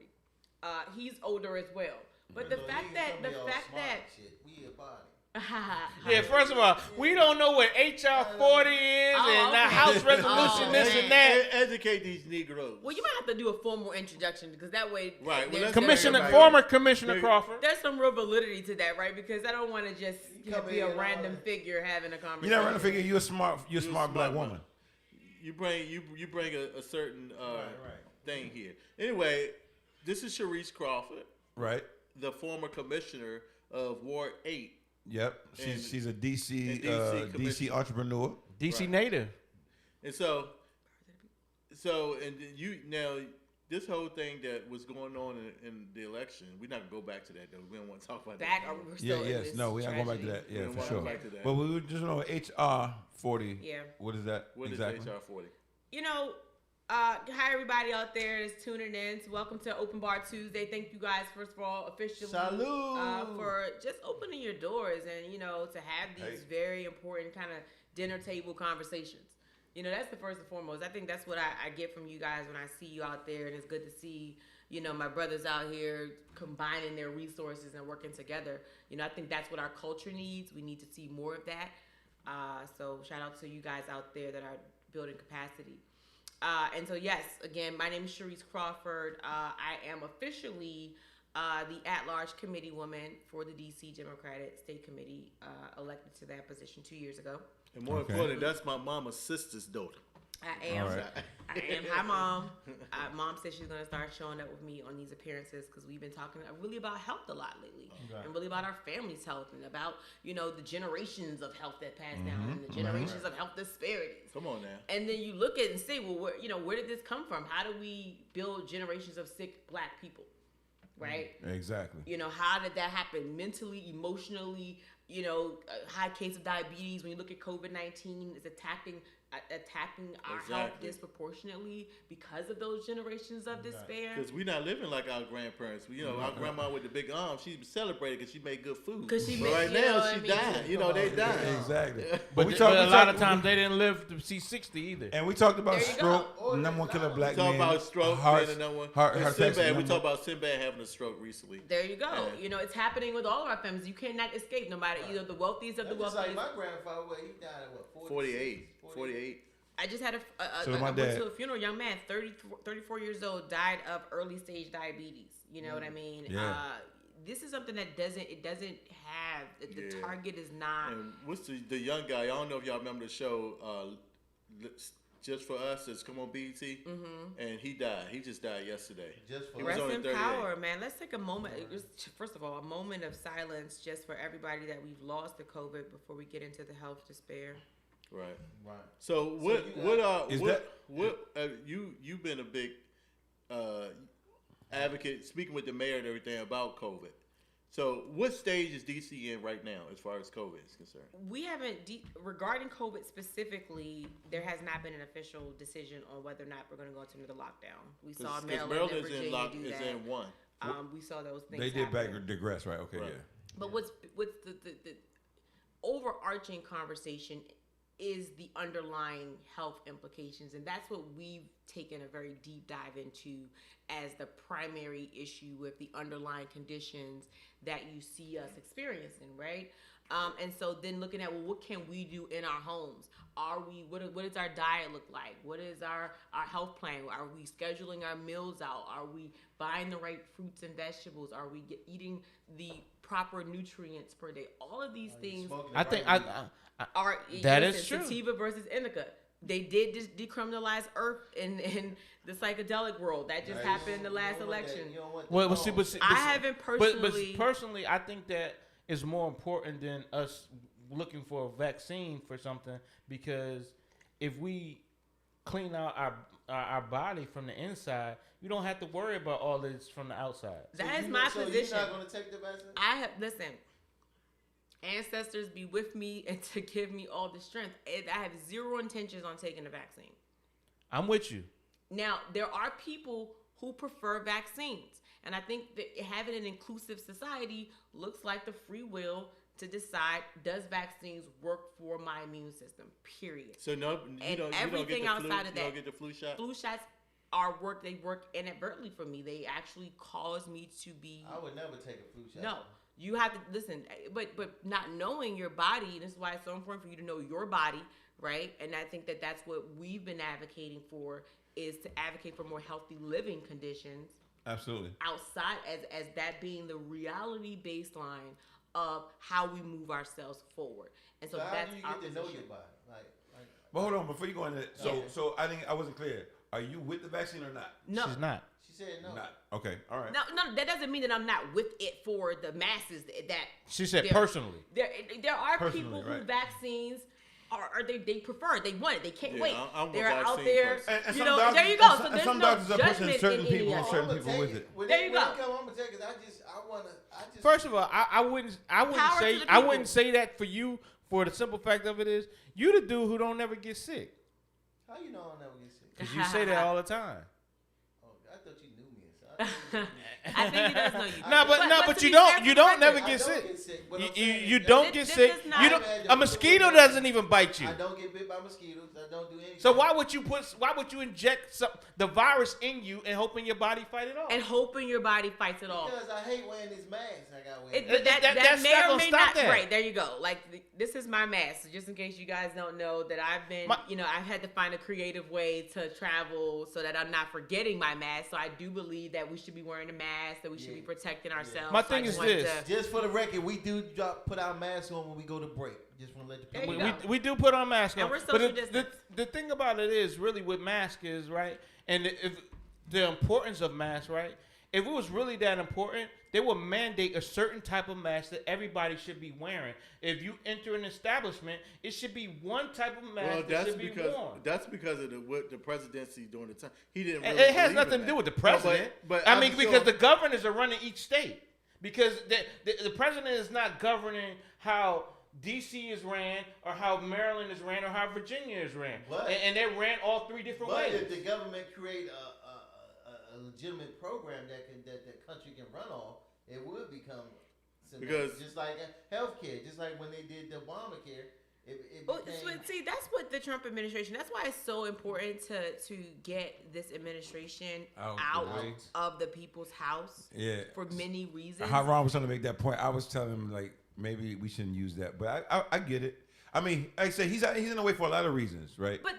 He's older as well. But the fact that we a body. Yeah, first of all, we don't know what HR 40 is and the House resolution, this and that. Educate these Negroes. Well, you might have to do a formal introduction because that way, right? Former Commissioner Crawford. There's some real validity to that, right? Because I don't want to just be a random figure having a conversation. You're not random figure. You're a smart black woman. You bring a certain thing here. Anyway, this is Sharice Crawford, right? The former commissioner of Ward 8. Yep, she's a DC entrepreneur, DC native, and so and you now this whole thing that was going on in the election. We're not gonna go back to that though. We don't want to talk about that. We're not going back to that. Yeah, for sure. But we would just know HR 40. Yeah. What is that? What exactly? is HR 40? Hi everybody out there that's tuning in. Welcome to Open Bar Tuesday. Thank you guys first of all officially for just opening your doors and to have these very important kind of dinner table conversations. That's the first and foremost. I think that's what I get from you guys when I see you out there, and it's good to see my brothers out here combining their resources and working together. I think that's what our culture needs. We need to see more of that. So shout out to you guys out there that are building capacity. And so, yes, again, my name is Sharice Crawford. I am officially the at-large committee woman for the D.C. Democratic State Committee, elected to that position 2 years ago. And more importantly, that's my mama's sister's daughter. I am. Right. I am. Hi, Mom. Mom said she's going to start showing up with me on these appearances because we've been talking really about health a lot lately, and really about our family's health and about the generations of health that passed down and the generations of health disparities. Come on now. And then you look at it and say, well, where did this come from? How do we build generations of sick black people? Right? Exactly. How did that happen? Mentally, emotionally, high case of diabetes. When you look at COVID-19, it's attacking our health disproportionately because of those generations of despair. Because we're not living like our grandparents. Our grandma with the big arm, she celebrated because she made good food. But right now, she died. They died. Exactly. But a lot of times they didn't live to see 60 either. And we talked about stroke, number one killer black man. We talked about stroke, being the number one. Sinbad, we talked about Sinbad having a stroke recently. There you go. It's happening with all of our families. You cannot escape, no matter either the wealthiest of the wealthiest. Like my grandfather, he died at 48. I just had I went to a funeral. Young man, 34 years old, died of early stage diabetes. You know what I mean? Yeah. this is something that doesn't have the target is not. And what's the young guy? I don't know if y'all remember the show. Just for Us, it's come on BET, and he died. He just died yesterday. Just for Rest in power, man. Let's take a moment. First of all, a moment of silence just for everybody that we've lost to COVID before we get into the health despair. Right. So you've been a big advocate, speaking with the mayor and everything about COVID. So, what stage is DC in right now as far as COVID is concerned? We haven't, regarding COVID specifically, there has not been an official decision on whether or not we're going to go into another lockdown. We saw Maryland and Virginia do that. In one. We saw those things. They did happen. digress, right? Okay, right. yeah. But what's the overarching conversation is the underlying health implications, and that's what we've taken a very deep dive into as the primary issue with the underlying conditions that you see us experiencing, right? And so then looking at, well, what can we do in our homes? What does our diet look like? What is our health plan? Are we scheduling our meals out? Are we buying the right fruits and vegetables? Are we eating the proper nutrients per day? All of these things. I think that is true. Sativa versus indica. They did just decriminalize earth in the psychedelic world. That just happened in the last election. I haven't personally. But personally, I think that is more important than us looking for a vaccine for something, because if we clean out our body from the inside, you don't have to worry about all this from the outside. That is my position. So you're not going to take the vaccine? Listen. Ancestors be with me and to give me all the strength. I have zero intentions on taking the vaccine. I'm with you. Now, there are people who prefer vaccines. And I think that having an inclusive society looks like the free will to decide, does vaccines work for my immune system, period. So no, you don't get the flu shot? Flu shots they work inadvertently for me. They actually cause me to be... I would never take a flu shot. No. You have to listen, but not knowing your body, and this is why it's so important for you to know your body, right? And I think that that's what we've been advocating for, is to advocate for more healthy living conditions. Absolutely. Outside, as that being the reality baseline of how we move ourselves forward. And so that's how do you get to know your body? But hold on, before you go into that, so I think I wasn't clear. Are you with the vaccine or not? No. She's not. She said no. Not. Okay, all right. No, that doesn't mean that I'm not with it for the masses. That she said personally. There are people who vaccines they prefer, they want it, they can't wait. They're out there. And there you go. So there's some no doctors are pushing certain people with it. There you go. I'm gonna take it. I just. First of all, I wouldn't say that for you, for the simple fact of it is, you the dude who don't never get sick. How you know I'll never get sick? Because you say that all the time. Oh, I thought you knew me. I think he does know you. But you don't never get sick. You don't get sick. A mosquito doesn't even bite you. I don't get bit by mosquitoes. I don't do anything. So why would you inject the virus in you and hoping your body fight it off? And hoping your body fights it off. Because I hate wearing these masks. I got wearing. That may or may not. That. Right, there you go. Like this is my mask. Just in case you guys don't know that I've been, I've had to find a creative way to travel so that I'm not forgetting my mask. So I do believe that we should be wearing a mask, that we should be protecting ourselves. My thing is this. Just for the record, we do put our masks on when we go to break. Just want to let the people we do put our masks on. And we're social distance. The thing about it is really with masks is, right, and if the importance of masks, right, if it was really that important, they would mandate a certain type of mask that everybody should be wearing. If you enter an establishment, it should be one type of mask that should be worn. That's because of what the presidency during the time. He didn't really it has nothing to do with the president. But because the governors are running each state. Because the president is not governing how D.C. is ran, or how Maryland is ran, or how Virginia is ran. And they ran all three different ways. But if the government create a legitimate program that the country can run off, it would become just like healthcare, just like when they did the Obamacare. See, that's what the Trump administration. That's why it's so important to get this administration out of the people's house. Yeah, for many reasons. How Ron was trying to make that point. I was telling him maybe we shouldn't use that, but I get it. I mean, like I say, he's in the way for a lot of reasons, right? But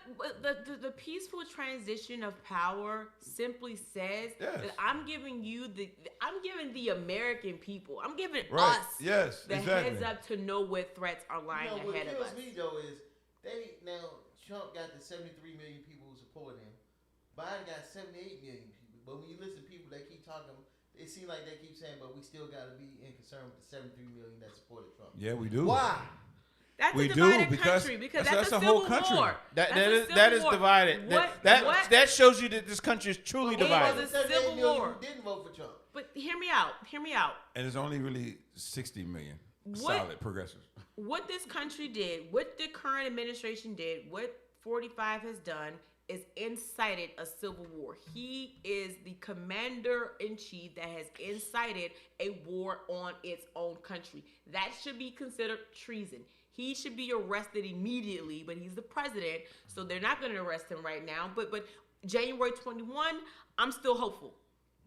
the peaceful transition of power simply says that I'm giving the American people, I'm giving us the heads up to know what threats are lying ahead of us. What kills me though is Trump got the 73 million people who support him. Biden got 78 million people. But when you listen to people, they keep talking. It seems like they keep saying, but we still got to be in concern with the 73 million that supported Trump. Yeah, we do. Why? That's a divided country because that's a whole country. War. That is divided. That shows you that this country is truly divided. It was a civil war. Didn't vote for Trump. But hear me out. And it's only really 60 million solid progressives. What this country did, what the current administration did, what 45 has done is incited a civil war. He is the commander-in-chief that has incited a war on its own country. That should be considered treason. He should be arrested immediately, but he's the president, so they're not going to arrest him right now. But January 21, I'm still hopeful,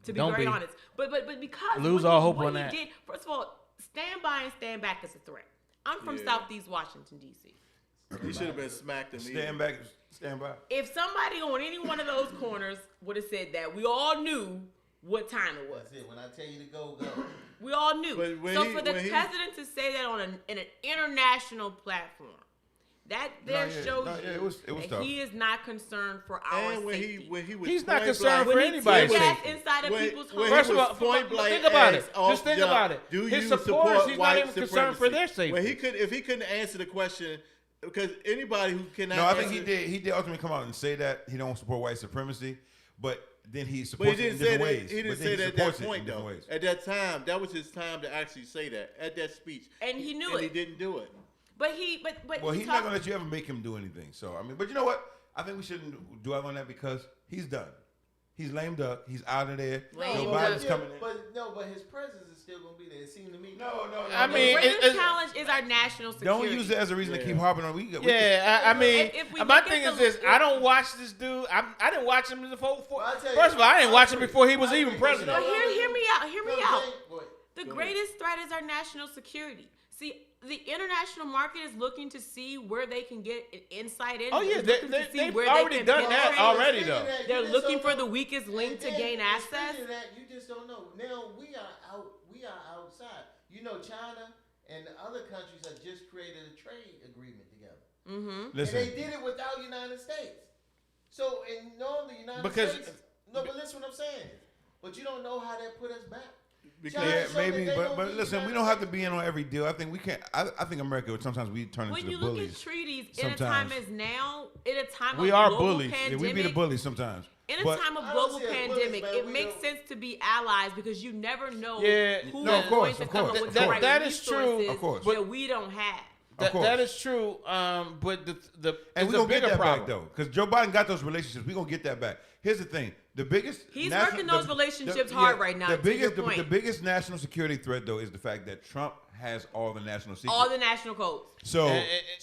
to be very honest. But because lose all hope on that. First of all, stand by and stand back is a threat. I'm from Southeast Washington, D.C. He should have been smacked in the Stand by. If somebody on any one of those corners would have said that, we all knew what time it was. That's it. When I tell you to go. We all knew. So for the president to say that in an international platform, that shows you that he is not concerned for our safety. He's not concerned for anybody's safety. Inside of people's homes. First of all, think about it. Just think about it. His supporters, he's not even concerned for their safety. Well, if he couldn't answer the question. Because anybody who cannot... No, I think he did ultimately come out and say that he don't support white supremacy, but then he supports it in different ways. He didn't say that at that point, though. At that time, that was his time to actually say that, at that speech. And he knew it. And he didn't do it. But he's not going to let you ever make him do anything. So, I mean, but you know what? I think we shouldn't dwell on that because he's done. He's lame duck. He's out of there. Joe Biden's coming in. But his presence is still going to be there. It seemed to me. No. I mean, the greatest challenge is our national security. Don't use it as a reason to keep harping on. I mean, my thing is this. I don't watch this dude. I didn't watch him before. First of all, I didn't watch him before he was even president. But hear me out. The greatest threat is our national security. See, the international market is looking to see where they can get an insight in. Oh yeah, they've already done that already though. They're looking for the weakest link to gain access. You just don't know. Now we are outside. You know, China and other countries have just created a trade agreement together. Mm-hmm. Listen. And they did it without the United States. So, and normally the United States. No, but listen what I'm saying. But you don't know how that put us back. Yeah, maybe, but listen, we don't have to be in on every deal. I think we can't. I think America sometimes we turn into the bullies. When you look at treaties in a time as now, in a time we of are global bullies. pandemic, we be the bullies sometimes. In a time of global pandemic, it makes sense to be allies because you never know who is going to come up with the right resources that we don't have. That is true. But the and we're going to get that back, though, because Joe Biden got those relationships. We're going to get that back. Here's the thing. He's working those relationships hard right now. The biggest national security threat, though, is the fact that Trump has all the national secrets. All the national codes. So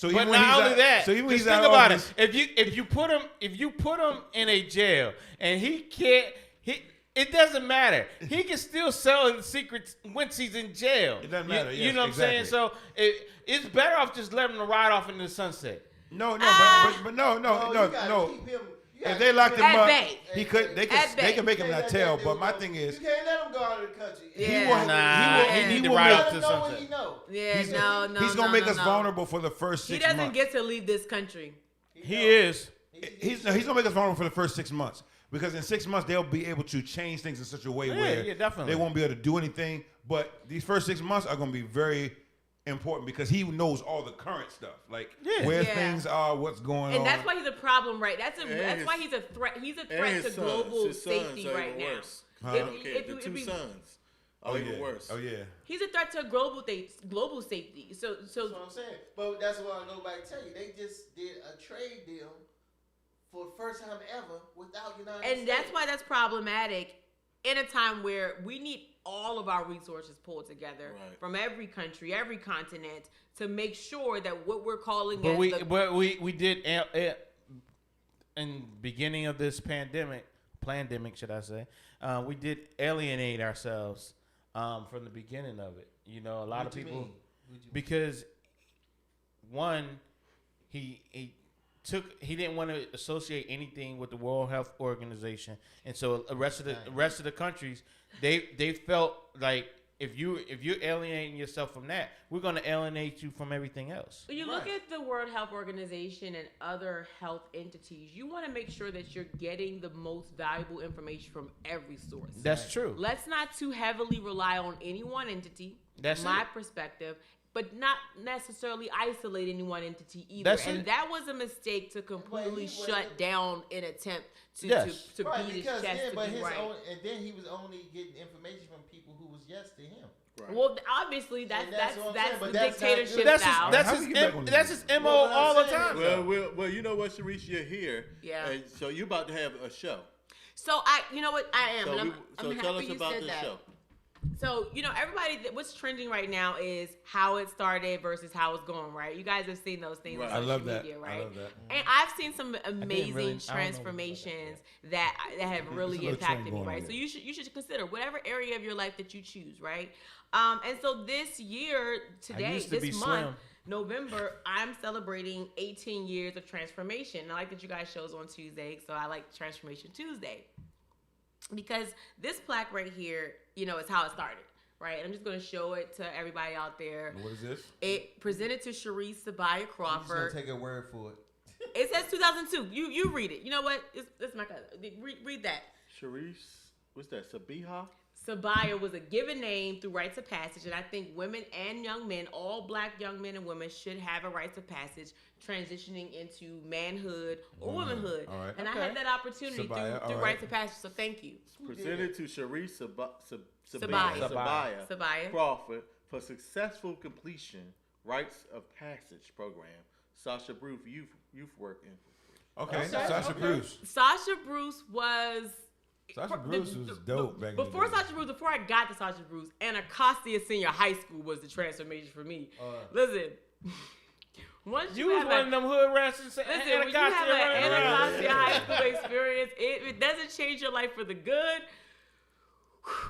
but not only that. So even think about it. If you put him in a jail and he can't, it doesn't matter. He can still sell his secrets once he's in jail. It doesn't matter. You know what I'm saying? So it's better off just letting him ride off into the sunset. No. If they locked him up, they can make him not tell. But my thing is, you can't let him go out of the country. He need to ride off to the sunset. He's gonna make us vulnerable for the first 6 months. He doesn't get to leave this country. He is. He's gonna make us vulnerable for the first 6 months because in 6 months they'll be able to change things in such a way where they won't be able to do anything. But these first 6 months are gonna be very important because he knows all the current stuff, like where things are, what's going on. And that's why he's a problem, right? That's why he's a threat. He's a threat to global safety right now. The two sons are even worse. Oh yeah. He's a threat to global safety. So that's what I'm saying. But that's what I go back and tell you. They just did a trade deal for the first time ever without United States. And that's why that's problematic in a time where we need all of our resources pulled together from every country, every continent, to make sure that what we're calling we did in beginning of this pandemic, should I say? We did alienate ourselves from the beginning of it. You know, a lot of people because one, he didn't want to associate anything with the World Health Organization, and so the rest of the countries they felt like if you're alienating yourself from that, we're going to alienate you from everything else. When you look at the World Health Organization and other health entities, you want to make sure that you're getting the most valuable information from every source. That's true. Let's not too heavily rely on any one entity. That's my perspective. But not necessarily isolate any one entity either. That was a mistake to completely shut down an attempt to beat his chest. And then he was only getting information from people who was yes to him. Right. Well, obviously that's the dictatorship style. That's his MO all the time. Well, you know what, Sharice, you're here. Yeah. And so you're about to have a show. So you know what, I am. So tell us about the show. So, everybody, what's trending right now is how it started versus how it's going, right? You guys have seen those things on social media, right? I love that. And I've seen some amazing transformations that have really impacted me, right? So you should consider whatever area of your life that you choose, right? And so this year, this month, November, I'm celebrating 18 years of transformation. I like that you guys shows on Tuesday, so I like Transformation Tuesday. Because this plaque right here, is how it started, right? I'm just going to show it to everybody out there. What is this? It presented to Sharice Sabaya Crawford. I'm just going to take a word for it. It says 2002. You read it. You know what? It's my cousin. Read that. Sharice, what's that? Sabiha? Sabaya was a given name through rites of passage, and I think women and young men, all black young men and women, should have a rites of passage transitioning into manhood or womanhood. All right. And I had that opportunity through rites of passage, so thank you. Presented to Sharice Sabaya Crawford for successful completion rites of passage program. Sasha Bruce youth work in. Okay, Sasha Bruce. Sasha Bruce was. Sasha Bruce was dope back then. Before I got to Sasha Bruce, Anacostia Senior High School was the transformation for me. Listen, once you was one of them hood rats. Listen, when you have an Anacostia High School experience, it doesn't change your life for the good.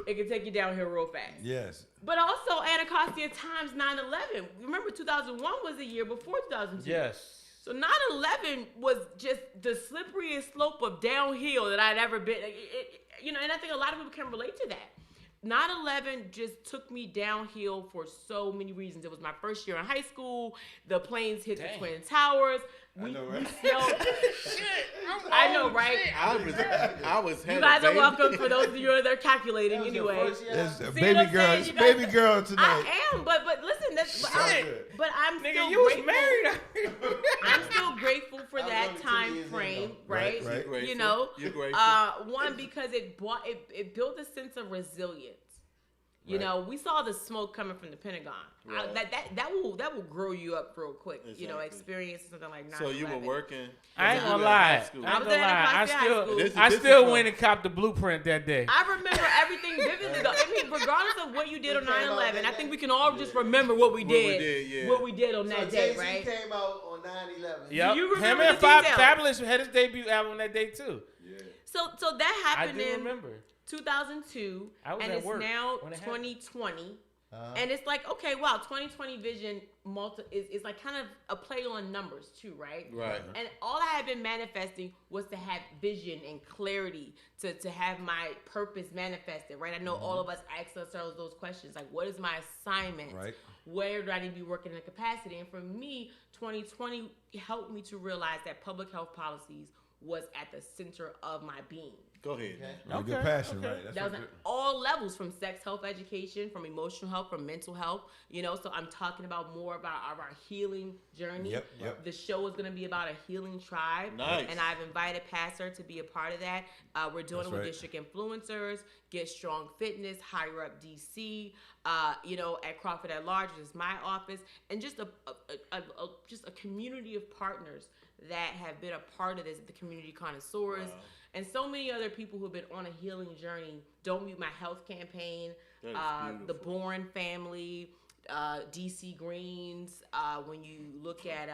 It can take you downhill real fast. Yes. But also Anacostia times 9/11. Remember, 2001 was the year before 2002. Yes. So 9/11 was just the slipperiest slope of downhill that I'd ever been. And I think a lot of people can relate to that. 9/11 just took me downhill for so many reasons. It was my first year in high school. The planes hit the Twin Towers. I know, right? I know, right? I was. You guys are welcome. For those of you that are calculating, anyway. Baby girl tonight. I am, but listen, but I'm still you grateful. Was married. I'm still grateful for that time frame, right? Right. You're grateful. One, because it built a sense of resilience. We saw the smoke coming from the Pentagon. Right. That will grow you up real quick. Exactly. Experiencing something like 9/11. So you were working. I ain't gonna lie. I still went and copped the blueprint that day. I remember everything vividly. Though. Regardless of what you did on 9/11, I think we can all just remember what we did. What we did on that day, right? came out on 9/11. Yep. You remember Him and the details. Fabulous had his debut album that day too. Yeah. So that happened I do remember. 2002, and it's now 2020, and it's like, okay, wow, 2020 vision is like kind of a play on numbers too, right? Right. And all I had been manifesting was to have vision and clarity, to have my purpose manifested, right? I know all of us ask ourselves those questions, like, what is my assignment? Right. Where do I need to be working in a capacity? And for me, 2020 helped me to realize that public health policies was at the center of my being. Go ahead. Okay. Good passion, right? That was at all levels, from sex health education, from emotional health, from mental health. So I'm talking about more about our healing journey. Yep. The show is going to be about a healing tribe. Nice. And I've invited Pastor to be a part of that. We're doing it with district influencers, Get Strong Fitness, Higher Up DC, at Crawford at Large, which is my office, and just a community of partners that have been a part of this, the community connoisseurs, and so many other people who have been on a healing journey. Don't Mute My Health campaign, the Bourne family, DC Greens. When you look at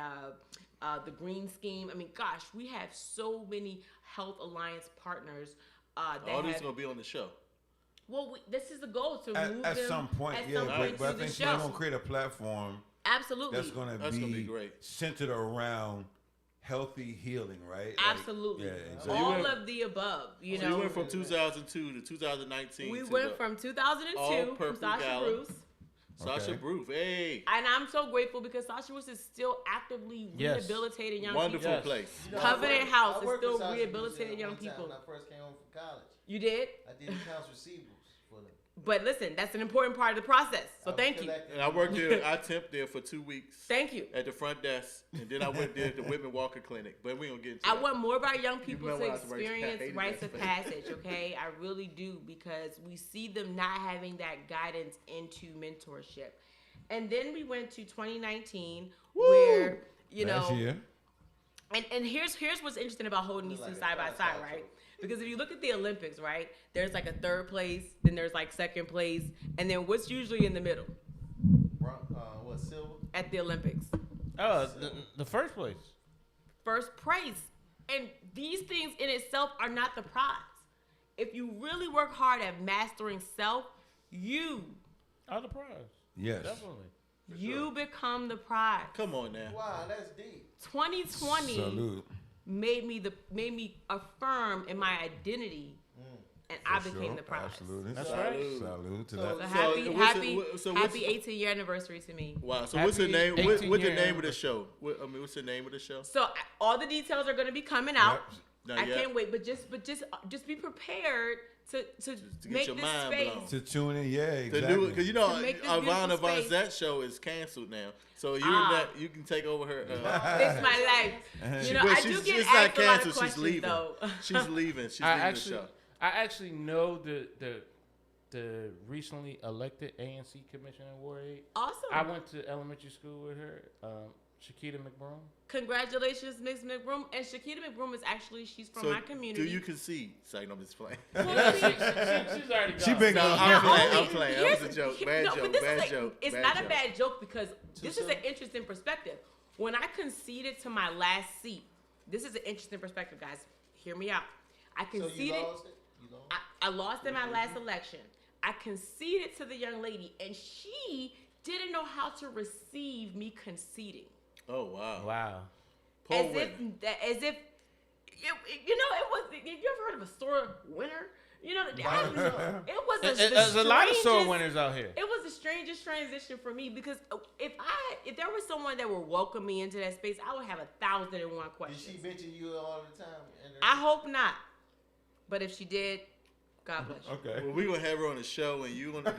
the Green Scheme, I mean, gosh, we have so many Health Alliance partners. All these gonna be on the show. Well, this is the goal to move at them some point, but I think she's going to create a platform. Absolutely. That's gonna be great. Centered around healthy healing, right? Absolutely. Like, yeah, exactly. All of the above. You know, we went from 2002 to 2019. We went from 2002 from Sasha Bruce. Sasha Bruce, hey. And I'm so grateful because Sasha Bruce is still actively rehabilitating young people. Wonderful place. Covenant House is still rehabilitating young people. When I first came home from college. You did? I did accounts receivables for them. But listen, that's an important part of the process. So thank you. And I worked there. I temped there for 2 weeks. Thank you. At the front desk, and then I went there at the Whitman Walker Clinic. But we don't get into I that. want more of our young people to experience rites of passage. Okay, I really do, because we see them not having that guidance into mentorship. And then we went to 2019, where Last year. And here's what's interesting about holding these two side by side, right? Because if you look at the Olympics, right, there's like a third place, then there's like second place, and then what's usually in the middle? What, silver? At the Olympics. Oh, the first place. First place. And these things in itself are not the prize. If you really work hard at mastering self, you are the prize. Yes. Definitely. You become the prize. Come on now. Wow, that's deep. 2020 Salute. made me affirm in my identity, and I became the prize. Absolutely. That's right. Salute to So that. happy 18-year anniversary to me. Wow. So what's the name? What's the name of the show? What's the name of the show? So all the details are going to be coming out. Not I yet. can't wait, but just be prepared to make your this mind space. blown. To tune in, yeah, exactly. Because Ivana Von Zet show is canceled now, so you can take over her. This is my life. I do get she's asked not a lot of canceled. questions, She's leaving. though. She's leaving. She's leaving the show. I actually know the recently elected ANC commissioner in Ward 8. Awesome. I went to elementary school with her, Shakita McBroom. Congratulations, Ms. McBroom. And Shakita McBroom is she's from my community. Do you concede? Sorry, I'm just playing. She's already gone. She been gone. I'm playing. That was a joke. Bad joke. It's not a bad joke, because this is an interesting perspective. When I conceded to my last seat, this is an interesting perspective, guys. Hear me out. I conceded. So you lost it? I lost in my last election. I conceded to the young lady, and she didn't know how to receive me conceding. Oh wow! Wow. As if it was. You ever heard of a sore winner? It was There's a lot of sore winners out here. It was the strangest transition for me, because if there was someone that would welcome me into that space, I would have 1,001 questions. Did she mention you all the time? I hope not. But if she did, God bless you. Okay. Well, we're going to have her on the show, and you're going to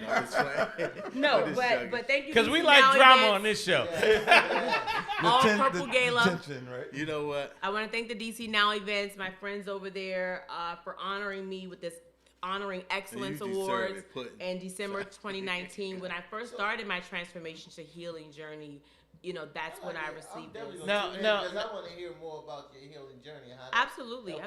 but thank you. Because we like drama on this show. All Purple Gala. Tension, right? You know what? I want to thank the DC Now events, my friends over there, for honoring me with this Honoring Excellence Awards in December 2019. When I first started my transformation to healing journey, that's when I received this. Because I want to hear more about your healing journey. Absolutely.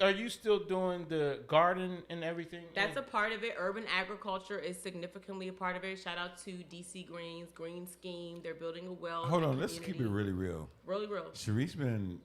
Are you still doing the garden and everything? That's a part of it. Urban agriculture is significantly a part of it. Shout out to DC Greens, Green Scheme. They're building a well. Hold on, let's keep it really real. Really real. Sharice's been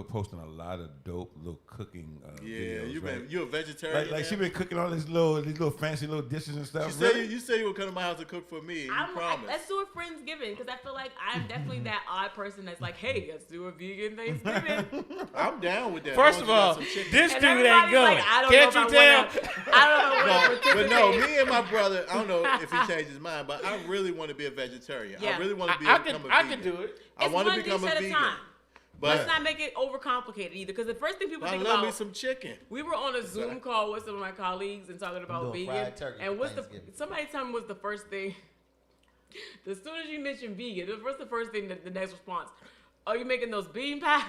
posting a lot of dope little cooking videos. You're a vegetarian. Like she been cooking all these little fancy little dishes and stuff. You said you would come to my house to cook for me. Promise. Let's do a Friendsgiving, because I feel like I'm definitely that odd person that's like, hey, let's do a vegan Thanksgiving. I'm down with that. First of all, this dude ain't going. Can't you tell? I don't know. But no, me and my brother, I don't know if he changed his mind, but I really want to be a vegetarian. Yeah. I really want to become a vegan. I can do it. I want to become a vegan. But let's not make it overcomplicated either, because the first thing people think about. I love me some chicken. We were on a Zoom call with some of my colleagues and talking about vegan. And somebody tell me what's the first thing? As soon as you mention vegan, what's the first thing the next response? Oh, you making those bean pies?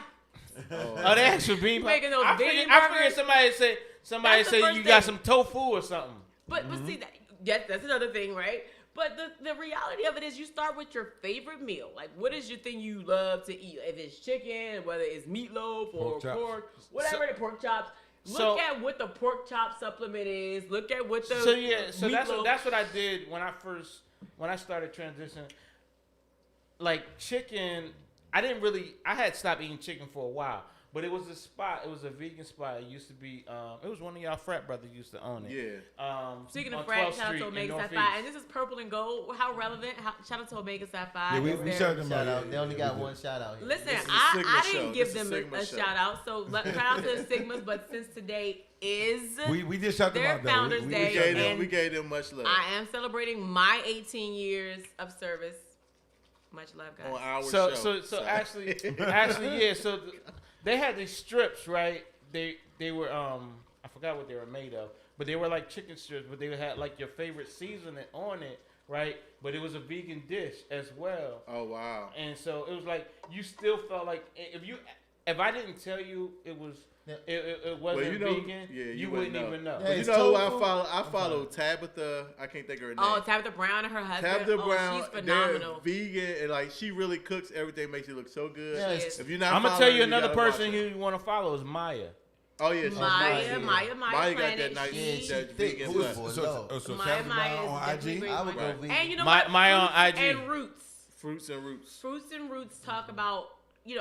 The actual bean pies. Making those vegan I figured somebody say you got some tofu or something. But see that's another thing, right? But the reality of it is, you start with your favorite meal. Like, what is your thing you love to eat? If it's chicken, whether it's meatloaf or pork, whatever, the pork chops. Look at what the pork chop supplement is. Look at what the So that's what I did when I started transitioning. Like chicken, I had stopped eating chicken for a while. But it was a spot. It was a vegan spot. It used to be. It was one of y'all frat brothers used to own it. Yeah. Speaking of frat, shout out to Omega Sci-Fi. And this is Purple and Gold. How relevant? Shout out to Omega Sci-Fi. Yeah, we shouted them out. They only got one shout out here. Listen, I didn't give them a shout out. So shout out to the Sigmas. But since today is we did shout them their out, Founders Day, we gave them much love. I am celebrating my 18 years of service. Much love, guys. On our show. So actually, yeah. So they had these strips, right? They were I forgot what they were made of, but they were like chicken strips. But they had like your favorite seasoning on it, right? But it was a vegan dish as well. Oh wow! And so it was like you still felt like if I didn't tell you it was. It wasn't vegan. Yeah, you wouldn't even know. Yeah, you know who I follow? I follow Tabitha. I can't think of her name. Oh, Tabitha Brown and her husband. Tabitha Brown. She's phenomenal. They're vegan and like she really cooks everything. Makes it look so good. Yes. If you're not, I'm gonna tell you another person who you want to follow is Maya. Oh yeah, Maya got that nice that vegan stuff. So Maya on IG. I would go vegan. And you know what? Maya on IG. And Roots. Fruits and Roots. Fruits and Roots talk about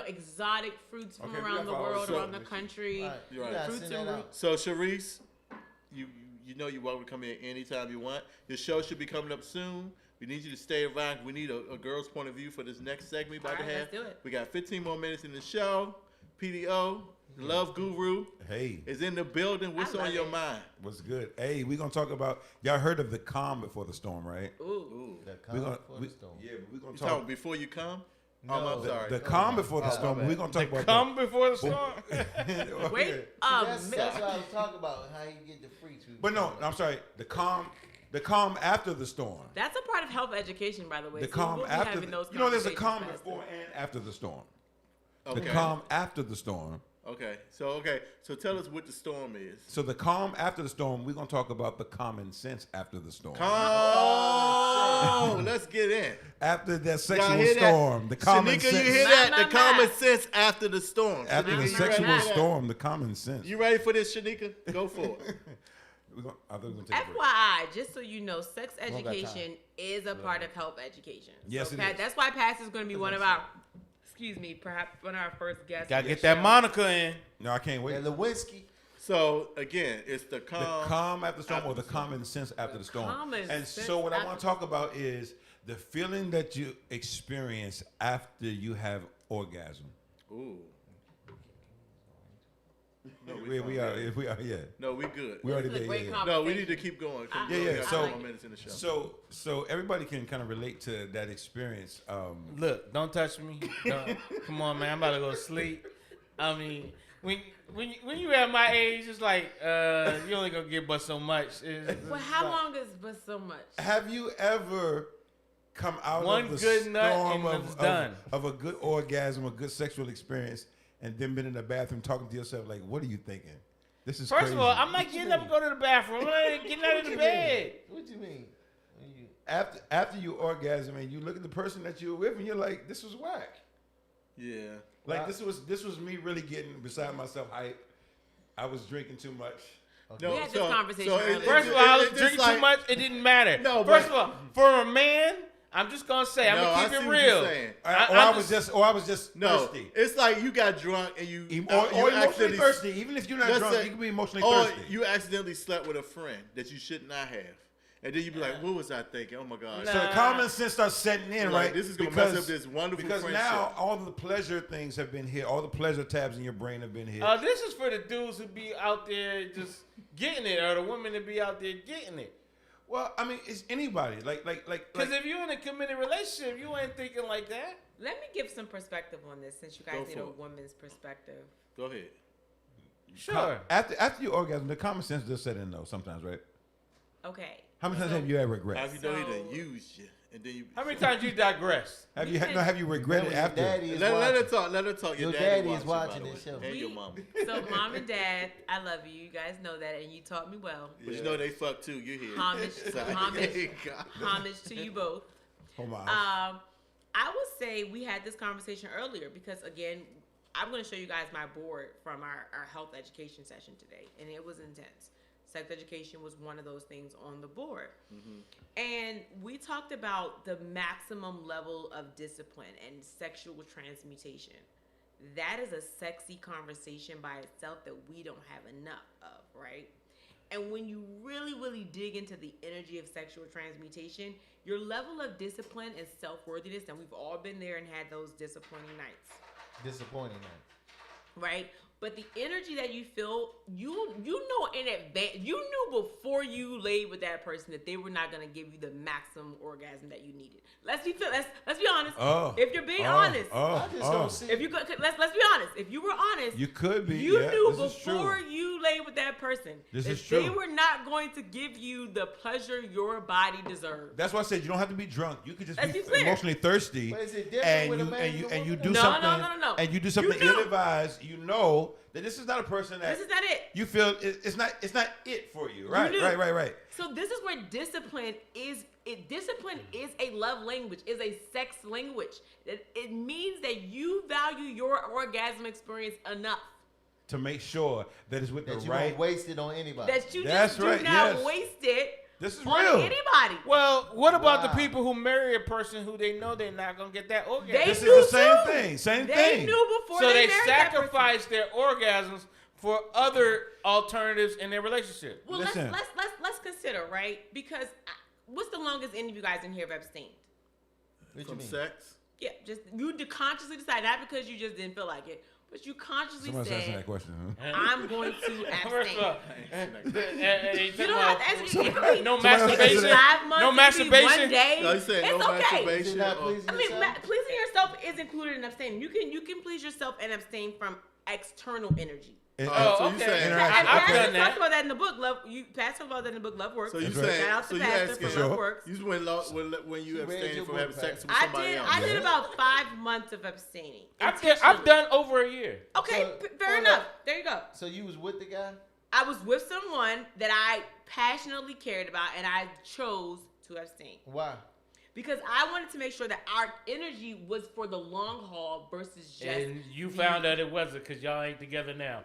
exotic fruits from around the world, around the country. Right. Fruits and roots. So, Sharice, you know you're welcome to come in anytime you want. Your show should be coming up soon. We need you to stay around. We need a girl's point of view for this next segment we're about to have. Let's do it. We got 15 more minutes in the show. PDO, Love Guru, is in the building. What's on your mind? What's good? Hey, we're going to talk about, y'all heard of the calm before the storm, right? Ooh. The calm before the storm. Yeah, but we're going to talk. talk. Before you come? No, I'm sorry. The calm before the storm. We're going to talk about calm before the storm. Wait, that's what I was talking about, how you get the free food. But no, I'm sorry. The calm after the storm. That's a part of health education, by the way. The calm after there's a calm before and after the storm. Okay. The calm after the storm. Okay. So tell us what the storm is. So the calm after the storm, we're going to talk about the common sense after the storm. Let's get in. After that sexual storm, the common sense. Shanika, you hear that? The common sense after the storm. After the sexual storm, the common sense. You ready for this, Shanika? Go for it. FYI, just so you know, sex education is a part of health education. Yes, so it is. That's why Pat is going to be one of our, perhaps one of our first guests. Gotta get that Monica in. No, I can't wait. And Lewinsky. So again, it's the calm after the storm or the common sense after the storm. And so what I want to talk about is the feeling that you experience after you have orgasm. Ooh. No, we are, yeah. No, we good. We already did. Yeah. No, we need to keep going. So everybody can kind of relate to that experience. Look, don't touch me. Come on, man. I'm about to go to sleep. I mean, when you at my age, it's like you only gonna get but so much. Well, how long is but so much? Have you ever come out one of the good nut storm and it's done of a good orgasm, a good sexual experience, and then been in the bathroom talking to yourself like, what are you thinking? This is First crazy. of all, I'm not getting up and go to the bathroom. I'm not getting out of the bed. What you mean? After you orgasm and you look at the person that you were with and you're like, this was whack. Yeah. Like this was me really getting beside myself hype. I was drinking too much. Okay. We had this conversation earlier. First of all, I was drinking too much. It didn't matter. No, first of all, for a man, I'm just gonna say, I'm gonna keep it real. I was just thirsty. It's like you got drunk and you or emotionally thirsty. Even if you're not drunk, you can be emotionally thirsty. Or you accidentally slept with a friend that you should not have. And then you be like, what was I thinking? Oh my God. So common sense starts setting in, right? This is going to mess up this wonderful friendship. Because now all the pleasure things have been hit. All the pleasure tabs in your brain have been hit. This is for the dudes who be out there just getting it, or the women that be out there getting it. Well, I mean, it's anybody. Because if you're in a committed relationship, you ain't thinking like that. Let me give some perspective on this, since you guys need a woman's perspective. Go ahead. Sure. After you orgasm, the common sense does set in though sometimes, right? Okay. How many times have you ever regretted? Have you know he done used you, and then you? How many times you digress? Have you regretted after? Let her talk. Let her talk. Your daddy is watching this show. And your mom. So mom and dad, I love you. You guys know that, and you taught me well. But you know they fuck too. You hear? Homage to you both. I would say we had this conversation earlier because again, I'm going to show you guys my board from our health education session today, and it was intense. Sex education was one of those things on the board. Mm-hmm. And we talked about the maximum level of discipline and sexual transmutation. that is a sexy conversation by itself that we don't have enough of, right? And when you really, really dig into the energy of sexual transmutation, your level of discipline and self-worthiness, and we've all been there and had those disappointing nights. Right? But the energy that you feel, you know in advance, you knew before you laid with that person that they were not going to give you the maximum orgasm that you needed. Let's be honest. If you're being honest, I just don't see. if you could, let's be honest. If you were honest, you could be. You knew this before you laid with that person this that is true. they were not going to give you the pleasure your body deserves. That's why I said you don't have to be drunk. You could just Let's be be clear. emotionally thirsty, But is it different and with a you man and you and a and you woman? do No, something. no. And you do something You know. ill-advised. You know that this is not a person that This is not it. you feel it's not it for you. Right, knew. right. So this is where discipline is. Discipline is a love language, is a sex language. It means that you value your orgasm experience enough To make sure that it's with That the you right. don't waste it on anybody. that you That's just do right, not yes. waste it This is on real. anybody. Well, what about the Wow. people who marry a person who they know they're not gonna get that orgasm? They This knew is the same too. thing. Same They thing. knew before so they married that person. sacrifice their orgasms for other alternatives in their relationship. Well, Listen. let's consider, right? Because what's the longest any of you guys in here have abstained? What you From mean? sex. Yeah, just you consciously decide, not because you just didn't feel like it, but you consciously Someone's asking said, that question. Huh? I'm going to First of all, abstain. You don't have to answer it. no Somebody else masturbation. answer 5 months, No it could be masturbation? 1 day. No, you said it's no okay. Is masturbation. it not or- pleasing I mean, yourself? pleasing yourself is included in abstaining. You can please yourself and abstain from external energy. Oh, so you okay. saying Interaction. I've Pastor done talks that. about that in the book. Pastor talks about that in the book. Love Works. So you That's right. saying? Shout out So to you Pastor asking? for Love Works. You when you She read abstain your from book, having sex with I somebody did. else? I did about 5 months of abstaining. I've intentionally. done over a year. Okay, So, fair hold enough. up. There you go. So you was with the guy? I was with someone that I passionately cared about, and I chose to abstain Why? because I wanted to make sure that our energy was for the long haul versus just. And you found out it wasn't because y'all ain't together now.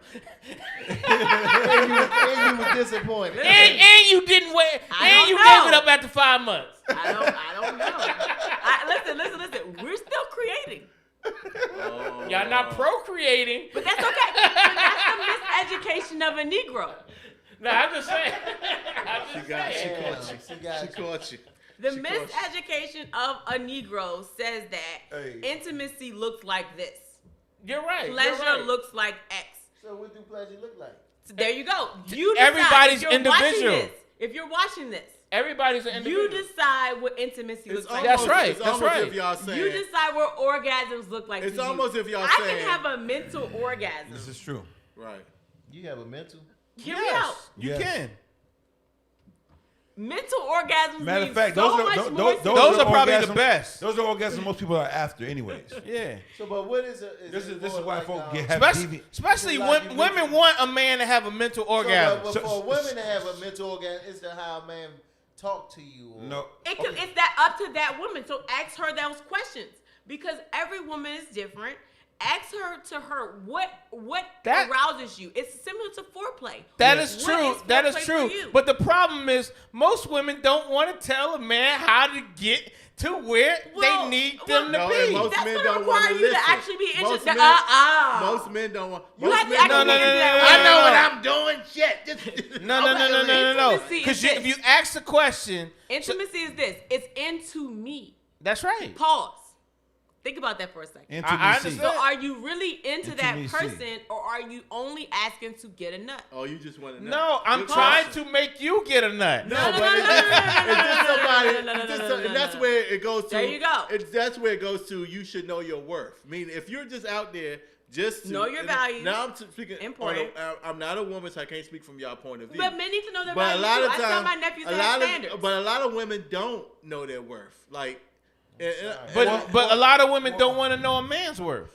and you were disappointed. And you didn't wait. I And don't you know. gave it up after 5 months. I don't know. Listen. We're still creating, Oh. Y'all not procreating. but that's okay. But that's the miseducation of a Negro. No, I'm just saying. I'm She just got saying. she caught you. She got She you. caught you. The She caught you. miseducation of a Negro says that Hey. intimacy looks like this. You're right. Pleasure you're right. looks like X. So what do pleasure look like? So there you go. You decide. Everybody's If you're watching individual. this, if you're watching this, Everybody's an individual. you decide what intimacy looks like. That's right. It's That's almost right. if y'all saying. You decide what orgasms look like. It's to you. almost if y'all I saying. can have a mental orgasm. This is true. Right. You have a mental? Hear me out. You Yes. can. Mental orgasms Matter mean of fact, so those much are more. Those are probably the orgasms- best. Those are orgasms most people are after, anyways. Yeah. So, but what is it? This is it this is more why like, folks um, have Especially, deviant. especially It's like when you women mentioned- want a man to have a mental orgasm. But So- for a woman to have a mental orgasm, is that how a man talk to you? Or, No. It's that up to that woman. So ask her those questions because every woman is different. Ask her what That- arouses you. It's similar to foreplay. That is What true. is That is foreplay true. for you? But the problem is, most women don't want to tell a man how to get to where Well, they need well, them No, to and be. most That's men gonna don't require want to you to listen. actually be Most interested. men, most men don't want. You most have to men actually don't No, get no, into no, that. no, I know no. what I'm doing. Shit. Just, No. Intimacy Because is this. if you ask the question, Intimacy is this. It's into me. that's right. Pause. Think about that for a second. I Intimacy. So understand. are you really into that Intimacy. person, or are you only asking to get a nut? Oh, you just want to know. No, I'm Good trying question. to make you get a nut. No, No, but no, it's no, just no, no, no, it's just no, somebody. no, no, no, it's just no, some- no, and that's no. where it goes to. There you go. That's where it goes to. You should know your worth. I mean, if you're just out there, just to, Know your values. Now I'm speaking. Important. I'm not a woman, so I can't speak from y'all point of view. But men need to know their But a value lot too. of I tell times, my nephews a to have lot standards. of, but a lot of women don't know their worth. Like, But a lot of women don't want to know a man's worth.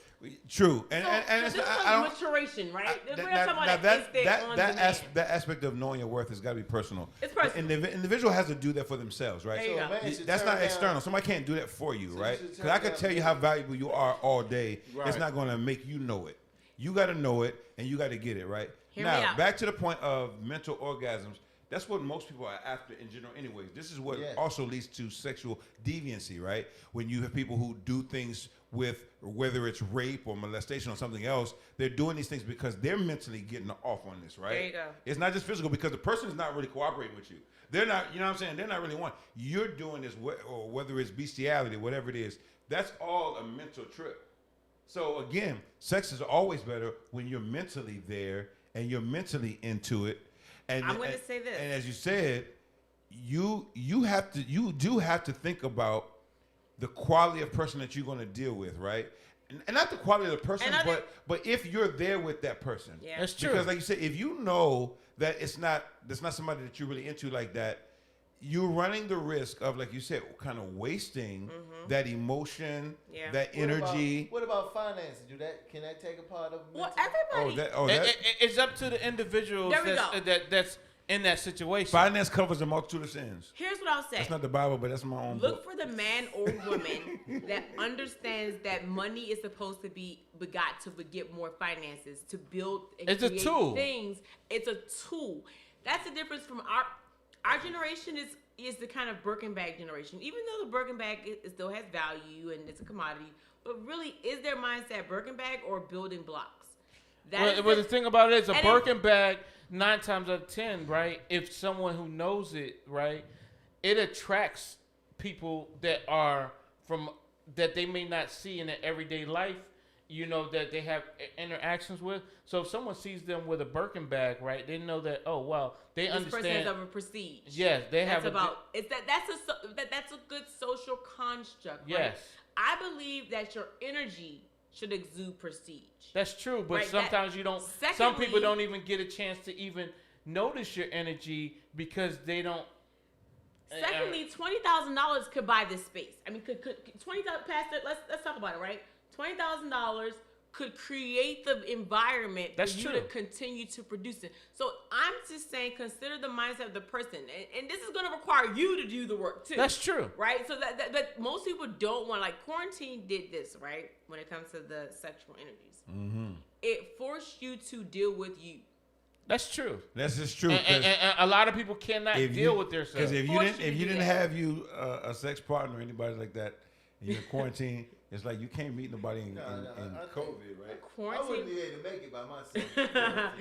True. So, And so it's, this I is don't. maturation, right? We're not Now, talking now about that instant on demand. that aspect of knowing your worth has got to be personal. It's personal. And the individual has to do that for themselves, right? There you So a go. man should That's turn not down- external. Somebody can't do that for you, So you right? should Because turn I could down tell you the- how valuable you are all day. Right. It's not going to make you know it. You got to know it, and you got to get it, right? Hear me now, out. back to the point of mental orgasms. That's what most people are after in general anyways. This is what also leads to sexual deviancy, right? When you have people who do things with, whether it's rape or molestation or something else, they're doing these things because they're mentally getting off on this, right? There you go. It's not just physical because the person is not really cooperating with you. They're not, you know what I'm saying? They're not really wanting. You're doing this, or whether it's bestiality, whatever it is, that's all a mental trip. So again, sex is always better when you're mentally there and you're mentally into it. And I'm going to say this. And as you said, you do have to think about the quality of person that you're going to deal with, right? And not the quality of the person, but if you're there with that person. Yeah. That's true. Because like you said, if you know that that's not somebody that you're really into like that, you're running the risk of, like you said, kind of wasting that emotion, that energy. What about finances? Can that take a part of? Well, everybody. It's up to the individuals that's in that situation. Finance covers a multitude of sins. Here's what I'll say. That's not the Bible, but that's my own book. Look for the man or woman that understands that money is supposed to be begot to beget more finances, to build and create things. It's a tool. That's the difference from our generation is the kind of Birkin bag generation. Even though the Birkin bag still has value and it's a commodity, but really, is their mindset Birkin bag or building blocks? The thing about it is a Birkin bag, 9 times out of 10, right? If someone who knows it, right, it attracts people that they may not see in their everyday life, you know, that they have interactions with. So if someone sees them with a Birkin bag, right, they know that, oh, well, they understand. This person has a prestige. Yes, they have that's a good social construct. Right? Yes. I believe that your energy should exude prestige. That's true, but sometimes you don't. Some people don't even get a chance to even notice your energy because they don't. Secondly, $20,000 could buy this space. I mean, could $20,000, Pastor? Let's talk about it, right? $20,000 could create the environment for you to continue to produce it. So I'm just saying, consider the mindset of the person, and this is going to require you to do the work too. That's true, right? So that most people don't want. Like quarantine did this, right? When it comes to the sexual energies, it forced you to deal with you. That's true. That's just true. And a lot of people cannot deal with their sex. Because if you didn't have a sex partner or anybody like that, and you're in quarantine. It's like you can't meet nobody in COVID, right? Quarantine. I wouldn't be able to make it by myself.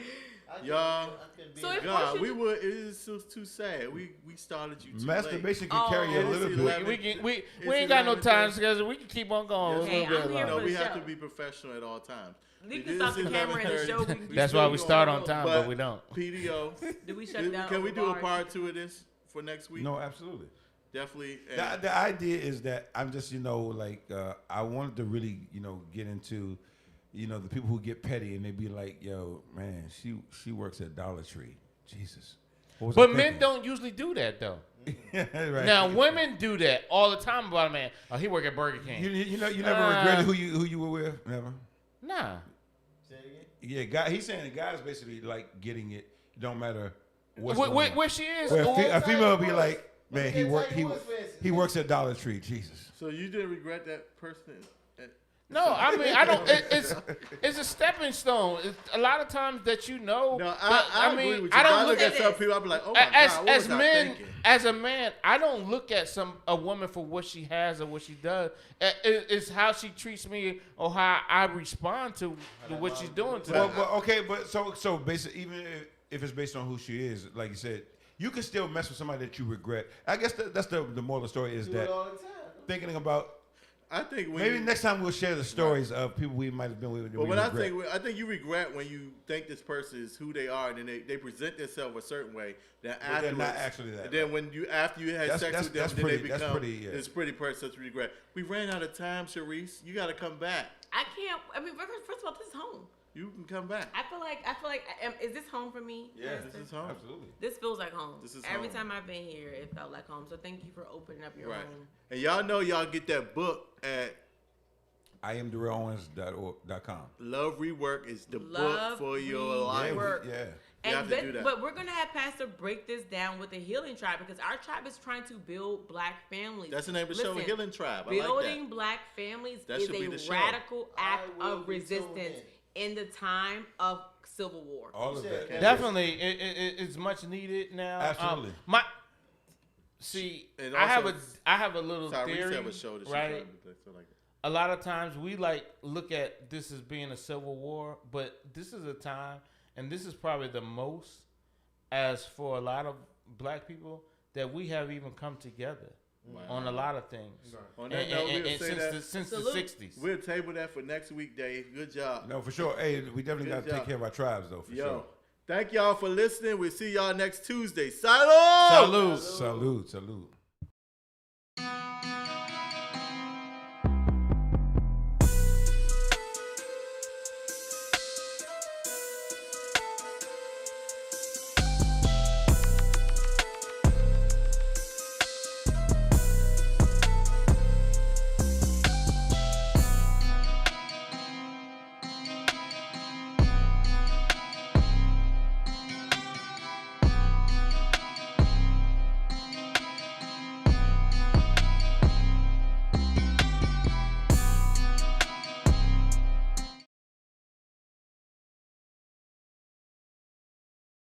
Y'all, it is too sad. We started you too Masturbation late. can carry a little bit. We ain't got no time because we can keep on going. We have to be professional at all times. We can stop the camera in the show. That's why we start on time, but we don't. PDO. Do we shut down? Can we do a part 2 of this for next week? No, absolutely. Definitely. The idea is that I'm just, I wanted to really, get into, the people who get petty and they be like, yo, man, she works at Dollar Tree. Jesus. But men don't usually do that, though. Right. Now, women do that all the time about a man. Oh, he work at Burger King. You never regretted who you were with? Never? Nah. Yeah, he's saying the guys basically like getting it. Don't matter where she is. A female will be like, man, he works at Dollar Tree. Jesus. So you didn't regret that person? No, I mean I don't. It's a stepping stone. It's a lot of times that No, I agree with you. I don't look at some people. I be like, oh my God, what was I thinking? As a man, I don't look at a woman for what she has or what she does. It's how she treats me or how I respond to what she's doing to me. But so basically, even if it's based on who she is, like you said, you can still mess with somebody that you regret. I guess that's the moral of the story is that thinking about. I think maybe next time we'll share the stories of people we might have been with. But I think you regret when you think this person is who they are, and then they present themselves a certain way. Then they're not actually that. And then after you had sex with them, then they become this pretty person. Such regret. We ran out of time, Sharice. You got to come back. I can't. I mean, first of all, this is home. You can come back. I feel like is this home for me? Yeah, this is home. Absolutely. This feels like home. This is Every home. time I've been here, it felt like home. So thank you for opening up your home. And y'all know y'all get that book at IamDarrellOwens.com. Love Rework is the book for your life. Yeah. But we're going to have Pastor break this down with the Healing Tribe because our tribe is trying to build black families. That's the name of the show, Healing Tribe. Building black families is a radical act of resistance in the time of Civil War. All of that. Definitely, it's much needed now. Absolutely. I have a little theory, right? A lot of times we look at this as being a civil war, but this is a time, and this is probably the most, as for a lot of black people, that we have even come together on a lot of things. On that note, we'll say since the 60s. We'll table that for next week, Dave. Good job. No, for sure. Hey, we definitely got to take care of our tribes, though, for sure. Thank y'all for listening. We'll see y'all next Tuesday. Salud! Salute.